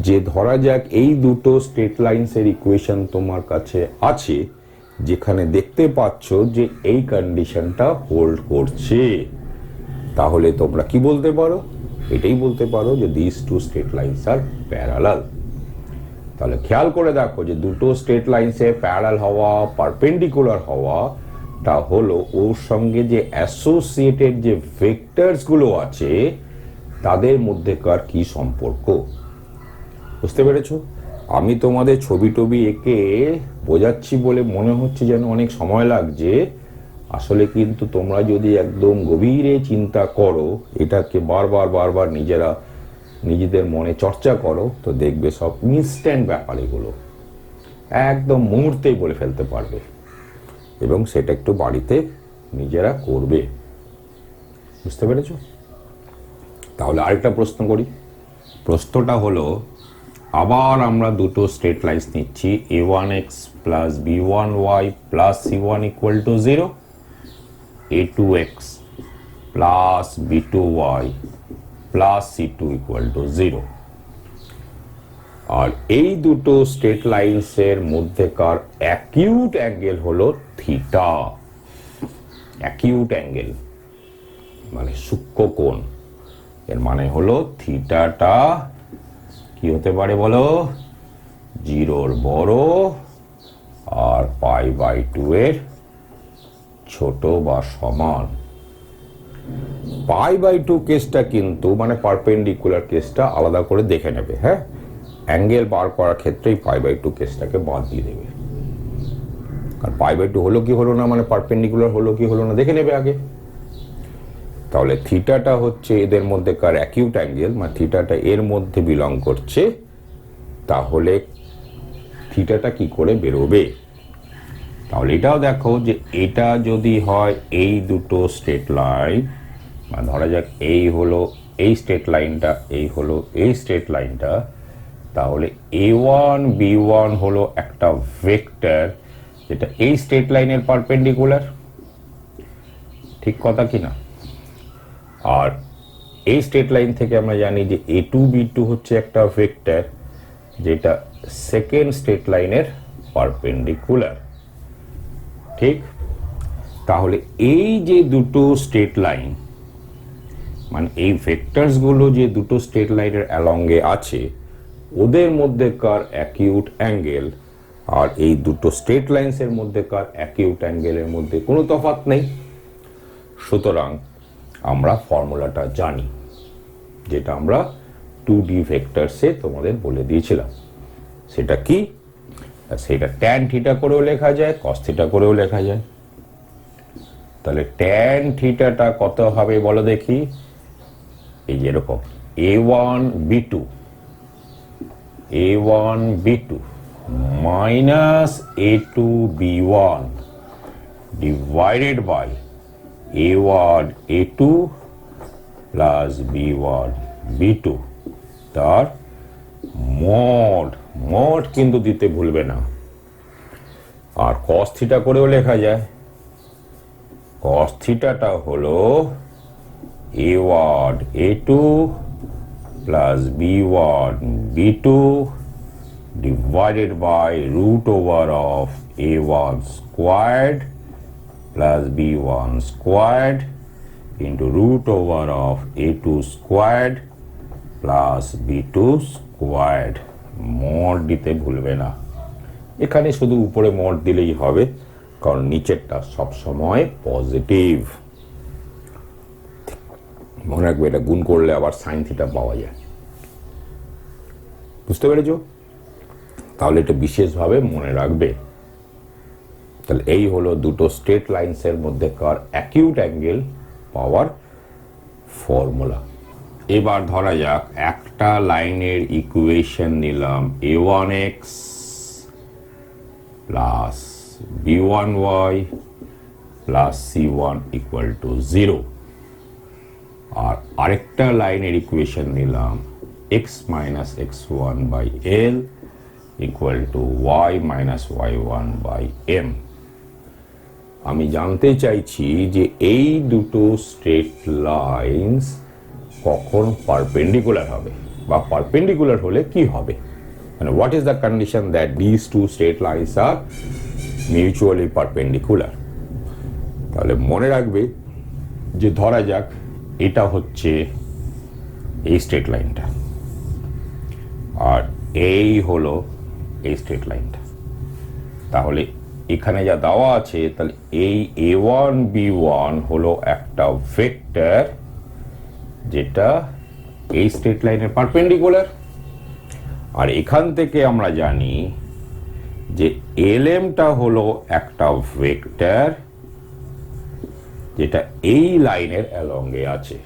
যে ধরা যাক এই দুটো স্ট্রেট লাইনসের ইকুয়েশন তোমার কাছে আছে যেখানে দেখতে পাচ্ছ যে এই কন্ডিশনটা হোল্ড করছে, তাহলে তোমরা কি বলতে পারো? এটাই বলতে পারো যে this two straight lines are parallel. তাহলে খেয়াল করে দেখো যে দুটো স্ট্রেট লাইনসের প্যারালাল হওয়া, পারপেন্ডিকুলার হওয়া তা হলো ওর সঙ্গে যে অ্যাসোসিয়েটেড যে ভেক্টরস গুলো আছে তাদের মধ্যেকার কি সম্পর্ক। বুঝতে পেরেছো? আমি তোমাদের ছবি টবি এঁকে বোঝাচ্ছি বলে মনে হচ্ছে যেন অনেক সময় লাগছে, আসলে কিন্তু তোমরা যদি একদম গভীরে চিন্তা করো, এটাকে বারবার বারবার নিজেদের মনে চর্চা করো, তো দেখবে সব ইনস্ট্যান্ট ব্যাপার, এগুলো একদম মুহূর্তেই বলে ফেলতে পারবে, এবং সেটা একটু বাড়িতে নিজেরা করবে। বুঝতে পেরেছো? তাহলে আরেকটা প্রশ্ন করি। প্রশ্নটা হলো, আবার আমরা দুটো স্ট্রেট লাইনস নিচ্ছি, a1x plus b1y plus c1 equal to 0, a2x plus b2y plus c2 equal to 0। আর এই দুটো স্ট্রেট লাইনসের মধ্যেকার অ্যাকিউট অ্যাঙ্গেল হলো থিটা। অ্যাকিউট অ্যাঙ্গেল মানে সূক্ষ্ম কোণ, এর মানে হলো থিটাটা কি হতে পারে বলো? 0 বড় আর π/2 এর ছোট বা সমান। π/2 কেসটা কিন্তু মানে পারপেন্ডিকুলার কেসটা আলাদা করে দেখে নেবে। হ্যাঁ, অ্যাঙ্গেল বার করার ক্ষেত্রেই π/2 কেসটাকে বাদ দিয়ে দেবে, কারণ π/2 হলো কি হলো না মানে পারপেন্ডিকুলার হলো কি হলো না দেখে নেবে আগে। তাহলে থিটাটা হচ্ছে এদের মধ্যেকার অ্যাকিউট অ্যাঙ্গেল, মানে থিটাটা এর মধ্যে বিলং করছে, তাহলে থিটাটা কি করে বেরোবে? তাহলে এটাও দেখো যে এটা যদি হয় এই দুটো স্ট্রেট লাইন, মানে ধরা যাক এই হলো এই স্ট্রেট লাইনটা, এই হলো এই স্ট্রেট লাইনটা, তাহলে a1 b1 হলো একটা ভেক্টর যেটা এই স্ট্রেট লাইনের পারপেন্ডিকুলার। ঠিক কথা কি না? আর এই স্ট্রেট লাইন থেকে আমরা জানি যে a2 b2 হচ্ছে একটা ভেক্টর যেটা সেকেন্ড স্ট্রেট লাইনের পারপেন্ডিকুলার। ঠিক? তাহলে এই যে দুটো স্ট্রেট লাইন, মানে এই ভেক্টরস গুলো যে দুটো স্ট্রেট লাইনের অ্যালঙ্গে আছে, ওদের মধ্যেকার অ্যাকিউট অ্যাঙ্গেল আর এই দুটো স্ট্রেট লাইনসের মধ্যেকার অ্যাকিউট অ্যাঙ্গেলের মধ্যে কোনো তফাৎ নেই। সুতরাং আমরা ফর্মুলাটা জানি, যেটা আমরা 2D ভেক্টরসে তোমাদের বলে দিয়েছিলাম। সেটা কি? সেটা tan থিটা করেও লেখা যায়, cos থিটা করেও লেখা যায়। তাহলে ট্যান থিটাটা কত হবে বলো দেখি, এই যে এরকম a1 b2 minus a2 b1 divided by a1 a2 plus b1 b2 তার মড কিন্তু দিতে ভুলবে না। আর cos থিটা করেও লেখা যায়, cos থিটাটা হলো a1 a2 plus b1 b2 divided by root over of a1 squared plus b1 squared into root over of a2 squared plus b2 squared। Mod দিতে ভুলবে না, এখানে শুধু উপরে মড দিলেই হবে, কারণ নিচেরটা সবসময় পজিটিভ। মনে রাখবে এটা গুণ করলে আবার সাইন থিটা পাওয়া যায়, বুঝতে পেরেছো? তাহলে এটা বিশেষভাবে মনে রাখবে। তাহলে এই হলো দুটো স্ট্রেট লাইনসের মধ্যেকার অ্যাকিউট অ্যাঙ্গেল পাওয়ার ফর্মুলা। এবার ধরা যাক একটা লাইনের ইকুয়েশন নিলাম a1x plus b1y plus c1 equal to 0, আর আরেকটা লাইনের ইকুয়েশন নিলাম x minus x1 by l equal to y minus y1 by m। আমি জানতে চাইছি যে এই দুটো স্ট্রেট লাইনস কখন পারপেন্ডিকুলার হবে, বা পারপেন্ডিকুলার হলে কি হবে, মানে what is the condition that these two straight lines are mutually perpendicular। তাহলে মনে রাখবে যে ধরা যাক এটা হচ্ছে এই স্ট্রেট লাইনটা, আর এই হলো এই স্ট্রেট লাইনটা। তাহলে এখানে যা দেওয়া আছে, তাহলে এই a1 b1 হলো একটা ভেক্টর যেটা এই স্ট্রেট লাইনের পারপেন্ডিকুলার, আর এখান থেকে আমরা জানি যে lmটা হলো একটা ভেক্টর যেটা এই লাইনের অ্যালংয়ে আছে।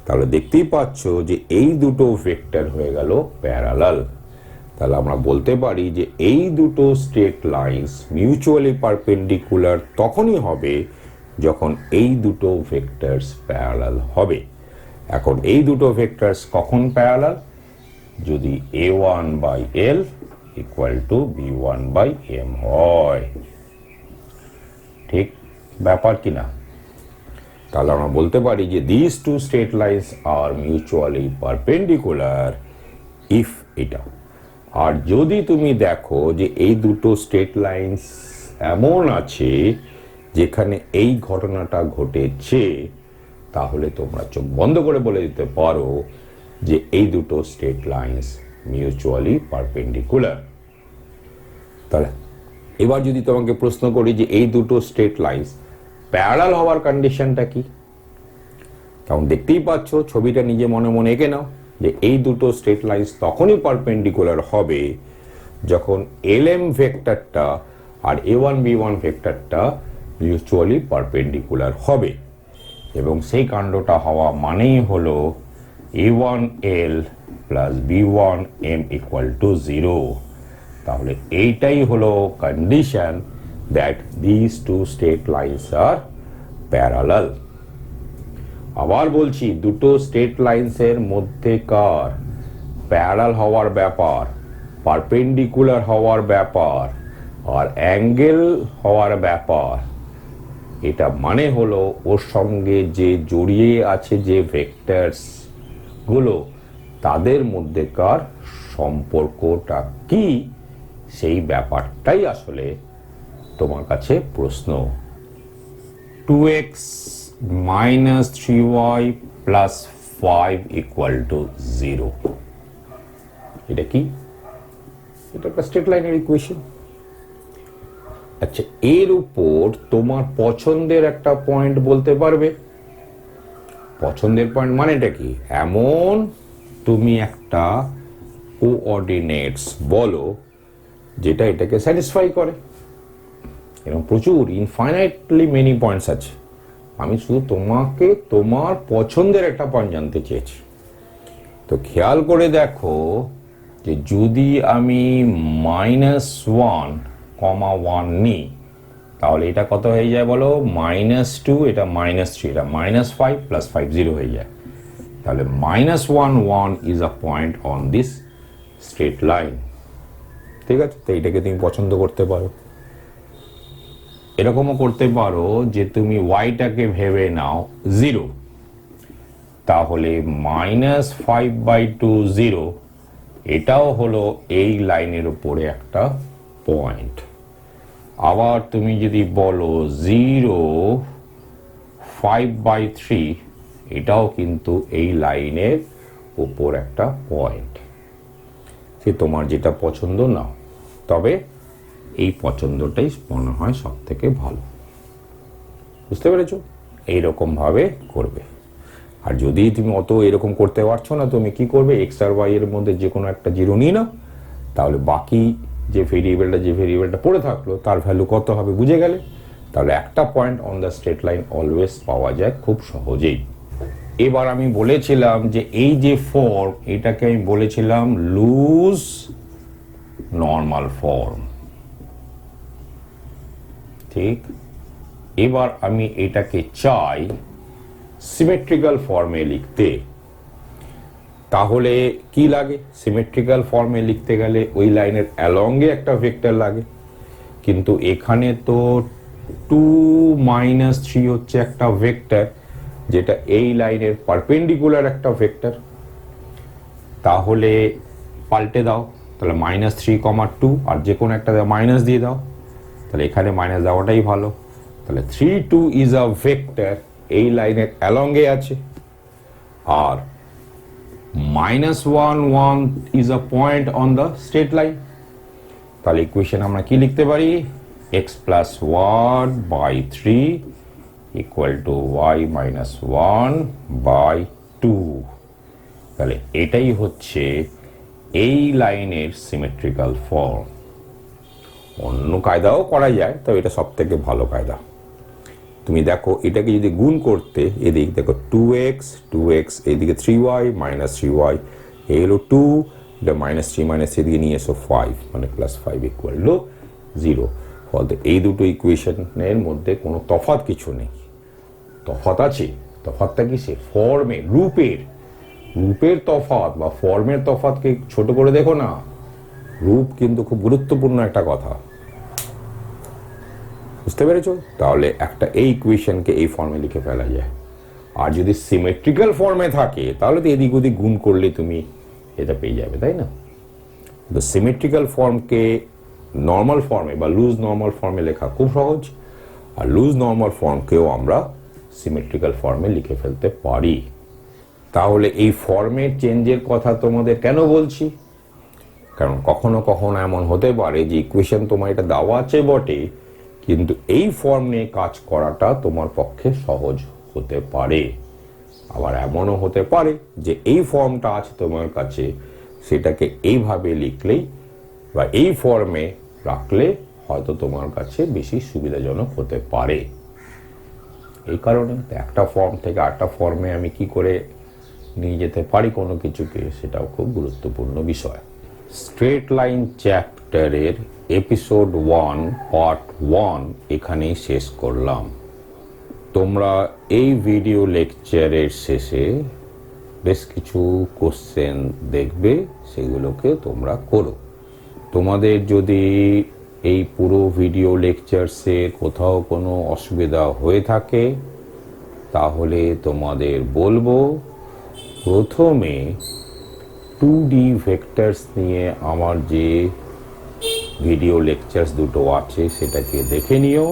তাহলে দেখতেই পাচ্ছ যে এই দুটো ভেক্টর হয়ে গেল প্যারালাল। তাহলে আমরা বলতে পারি যে এই দুটো স্ট্রেট লাইনস মিউচুয়ালি পারপেন্ডিকুলার তখনই হবে যখন এই দুটো ভেক্টরস প্যারালাল হবে। এখন এই দুটো ভেক্টরস কখন প্যারালাল? যদি a1 by l equal to b1 by m হয়। ঠিক ব্যাপার কিনা? তাহলে আমরা বলতে পারি যে this two straight lines are mutually perpendicular if এটা। আর যদি তুমি দেখো যে এই দুটো স্ট্রেট লাইনস এমন আছে যেখানে এই ঘটনাটা ঘটেছে, তাহলে তোমরা চোখ বন্ধ করে বলে দিতে পারো যে এই দুটো স্ট্রেট লাইনস মিউচুয়ালি পারপেন্ডিকুলার। তাহলে এবার যদি তোমাকে প্রশ্ন করি যে এই দুটো স্ট্রেট লাইনস প্যারালাল হওয়ার কন্ডিশনটা কি, তখন দেখতেই পাচ্ছ, ছবিটা নিজে মনে মনে এঁকে নাও যে এই দুটো স্ট্রেট লাইনস তখনই পারপেন্ডিকুলার হবে যখন lm ভেক্টরটা আর a1 b1 ভেক্টরটা মিউচুয়ালি পারপেন্ডিকুলার হবে, এবং সেই কাণ্ডটা হওয়া মানেই হলো a1l plus b1m equal to 0। তাহলে এইটাই হলো condition that this two straight lines are parallel. আবার বলছি, দুটো স্ট্রেট লাইনসের মধ্যেকার প্যারালাল হওয়ার ব্যাপার, পারপেন্ডিকুলার হওয়ার ব্যাপার আর অ্যাঙ্গেল হওয়ার ব্যাপার, এটা মানে হলো ওর সঙ্গে যে জড়িয়ে আছে যে ভেক্টরস গুলো তাদের মধ্যেকার সম্পর্কটা কি, সেই ব্যাপারটাই আসলে তোমার কাছে প্রশ্ন। 2x minus 3y plus 5 equal to 0, এটা কি? এটা একটা স্ট্রেট লাইনের ইকুয়েশন। আচ্ছা, এর উপর তোমার পছন্দের একটা পয়েন্ট বলতে পারবে? পছন্দের পয়েন্ট মানেটা কি? এমন তুমি একটা কোঅর্ডিনেটস বলো যেটা এটাকে স্যাটিসফাই করে। এরকম প্রচুর ইনফাইনাইটলি মেনি পয়েন্টস আছে, আমি শুধু তোমাকে তোমার পছন্দের একটা পয়েন্ট জানতে চেয়েছি। তো খেয়াল করে দেখো যে যদি আমি -1, 1 নিই, তাহলে এটা কত হয়ে যায় বলো? -2, এটা -3, এটা -5 + 5 0 হয়ে যায়। তাহলে -1, 1 is a point on this straight line. ঠিক আছে, তো এটাকে তুমি পছন্দ করতে পারো। এরকমও করতে পারো যে তুমি ওয়াইটাকে ভেবে নাও 0, তাহলে -5/2 0, এটাও হলো এই লাইনের উপরে একটা পয়েন্ট। আবার তুমি যদি বলো 0, 5/3, এটাও কিন্তু এই লাইনের উপর একটা পয়েন্ট। সে তোমার যেটা পছন্দ নাও, তবে এই পছন্দটাই মনে হয় সব থেকে ভালো। বুঝতে পেরেছো? এইরকম ভাবে করবে। আর যদি তুমি অত এরকম করতে পারছো না, তুমি কি করবে? এক্স আর ওয়াই এর মধ্যে যে কোনো একটা জিরো নিয়ে নাও, তাহলে বাকি যে ভেরিয়েবলটা পড়ে থাকলো তার ভ্যালু কত হবে বুঝে গেলে, তাহলে একটা point on the straight line always পাওয়া যায় খুব সহজেই। এবার আমি বলেছিলাম যে এই যে ফর্ম, এটাকে আমি বলেছিলাম লুজ নর্মাল ফর্ম। ঠিক, এবার আমি এটাকে চাই সিমেট্রিক্যাল ফর্মে লিখতে। তাহলে কি লাগে? সিমেট্রিক্যাল ফর্মে লিখতে গেলে ওই লাইনের অ্যালংয়ে একটা ভেক্টর লাগে, কিন্তু এখানে তো 2 - 3 হচ্ছে একটা ভেক্টর, যেটা এই লাইনের পারপেন্ডিকুলার একটা ভেক্টর। তাহলে পাল্টে দাও, তাহলে -3, 2, আর যে কোনো একটা মাইনাস দিয়ে দাও, তাহলে এখানে মাইনাস দেওয়াটাই ভালো। তাহলে 3, 2 ইজ আ ভেক্টর, এই লাইনের অ্যালংয়ে আছে। আর -1, 1 is a point on the straight line. তাহলে ইকুয়েশন আমরা কি লিখতে পারি? x + 1/3 = y - 1/2। তাহলে এটাই হচ্ছে এই লাইনের সিমেট্রিক্যাল ফর্ম। অন্য কায়দাও করা যায়, তবে এটা সব থেকে ভালো কায়দা। তুমি দেখো, এটাকে যদি গুণ করতে, এদিকে দেখো 2x, 2x, এইদিকে 3y - 3y, এই হলো 2, এটা -3 এদিকে নিয়ে এসো 5, মানে +5 = 0। ফলে এই দুটো ইকুয়েশনের মধ্যে কোনো তফাৎ কিছু নেই। তফাৎ আছে, তফাৎটা কি? সে ফর্মে, রূপের তফাৎ বা ফর্মের তফাৎকে ছোট করে দেখো না। রূপ কিন্তু খুব গুরুত্বপূর্ণ একটা কথা। বুঝতে পেরেছো? তাহলে একটা এই ইকুয়েশনকে এই ফর্মে লিখে ফেলা যায়। আর যদি সিমেট্রিক্যাল ফর্মে থাকে, তাহলে তো এদিক ওদিক গুণ করলে তুমি এটা পেয়ে যাবে, তাই না? তো সিমেট্রিক্যাল ফর্মকে নর্মাল ফর্মে বা লুজ নর্মাল ফর্মে লেখা খুব সহজ, আর লুজ নর্মাল ফর্মকেও আমরা সিমেট্রিক্যাল ফর্মে লিখে ফেলতে পারি। তাহলে এই ফর্মের চেঞ্জের কথা তোমাদের কেন বলছি? কারণ কখনো কখনো এমন হতে পারে যে ইকুয়েশন তোমার এটা দেওয়া আছে বটে, কিন্তু এই ফর্ম নিয়ে কাজ করাটা তোমার পক্ষে সহজ হতে পারে। আবার এমনও হতে পারে যে এই ফর্মটা আছে তোমার কাছে, সেটাকে এইভাবে লিখলেই বা এই ফর্মে রাখলে হয়তো তোমার কাছে বেশি সুবিধাজনক হতে পারে। এই কারণে একটা ফর্ম থেকে আরেকটা ফর্মে আমি কি করে নিয়ে যেতে পারি কোনো কিছুকে, সেটাও খুব গুরুত্বপূর্ণ বিষয়। স্ট্রেট লাইন চ্যাপ্টারের এপিসোড 1 পার্ট 1 এখানেই শেষ করলাম। তোমরা এই ভিডিও লেকচারের শেষে বেশ কিছু কোশ্চেন দেখবে, সেগুলোকে তোমরা করো। তোমাদের যদি এই পুরো ভিডিও লেকচারসে কোথাও কোনো অসুবিধা হয়ে থাকে, তাহলে তোমাদের বলবো প্রথমে 2D ভেক্টরস নিয়ে আমার যে ভিডিও লেকচারস দুটো আছে সেটাকে দেখে নিও।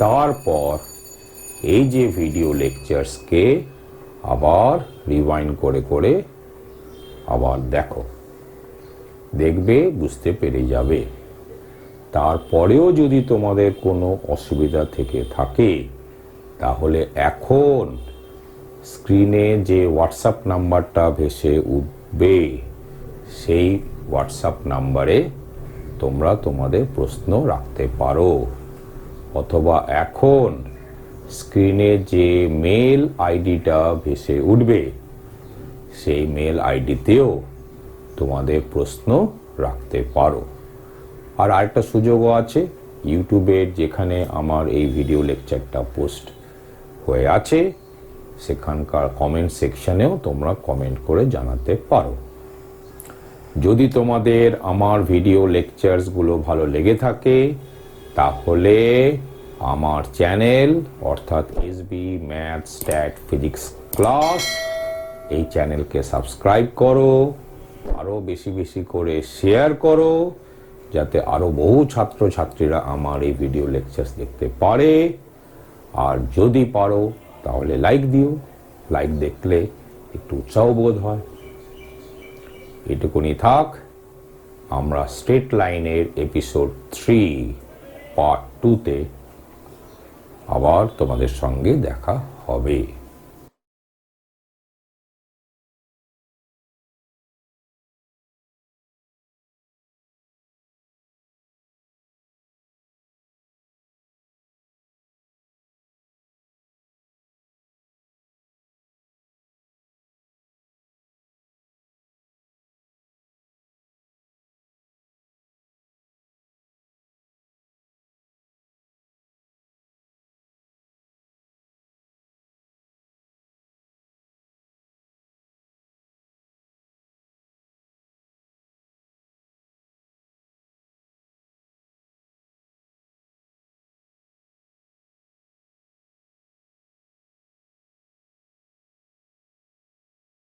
তারপর এই যে ভিডিও লেকচারসকে আবার রিওয়াইন্ড করে করে আবার দেখো, দেখবে বুঝতে পেরে যাবে। তারপরেও যদি তোমাদের কোনো অসুবিধা থেকে থাকে, তাহলে এখন স্ক্রিনে যে হোয়াটসঅ্যাপ নাম্বারটা ভেসে উঠবে, সেই হোয়াটসঅ্যাপ নাম্বারে তোমরা তোমাদের প্রশ্ন রাখতে পারো, অথবা এখন স্ক্রিনে যে মেল আইডিটা ভেসে উঠবে সেই মেল আইডিতেও তোমাদের প্রশ্ন রাখতে পারো। আর আরেকটা সুযোগও আছে, ইউটিউবের যেখানে আমার এই ভিডিও লেকচারটা পোস্ট হয়ে আছে সেখানকার কমেন্ট সেকশনেও তোমরা কমেন্ট করে জানাতে পারো। যদি তোমাদের আমার ভিডিও লেকচারসগুলো ভালো লেগে থাকে তাহলে আমার চ্যানেল অর্থাৎ SB math stat physics class এই চ্যানেলকে সাবস্ক্রাইব করো, আরও বেশি বেশি করে শেয়ার করো যাতে আরও বহু ছাত্রছাত্রীরা আমার এই ভিডিও লেকচার্স দেখতে পারে। আর যদি পারো তাহলে লাইক দিও, লাইক দেখলে একটু উৎসাহ বোধ হয়। এটুকুনি থাক, আমরা স্ট্রেট লাইনের এপিসোড 3 পার্ট 2 তে আবার তোমাদের সঙ্গে দেখা হবে।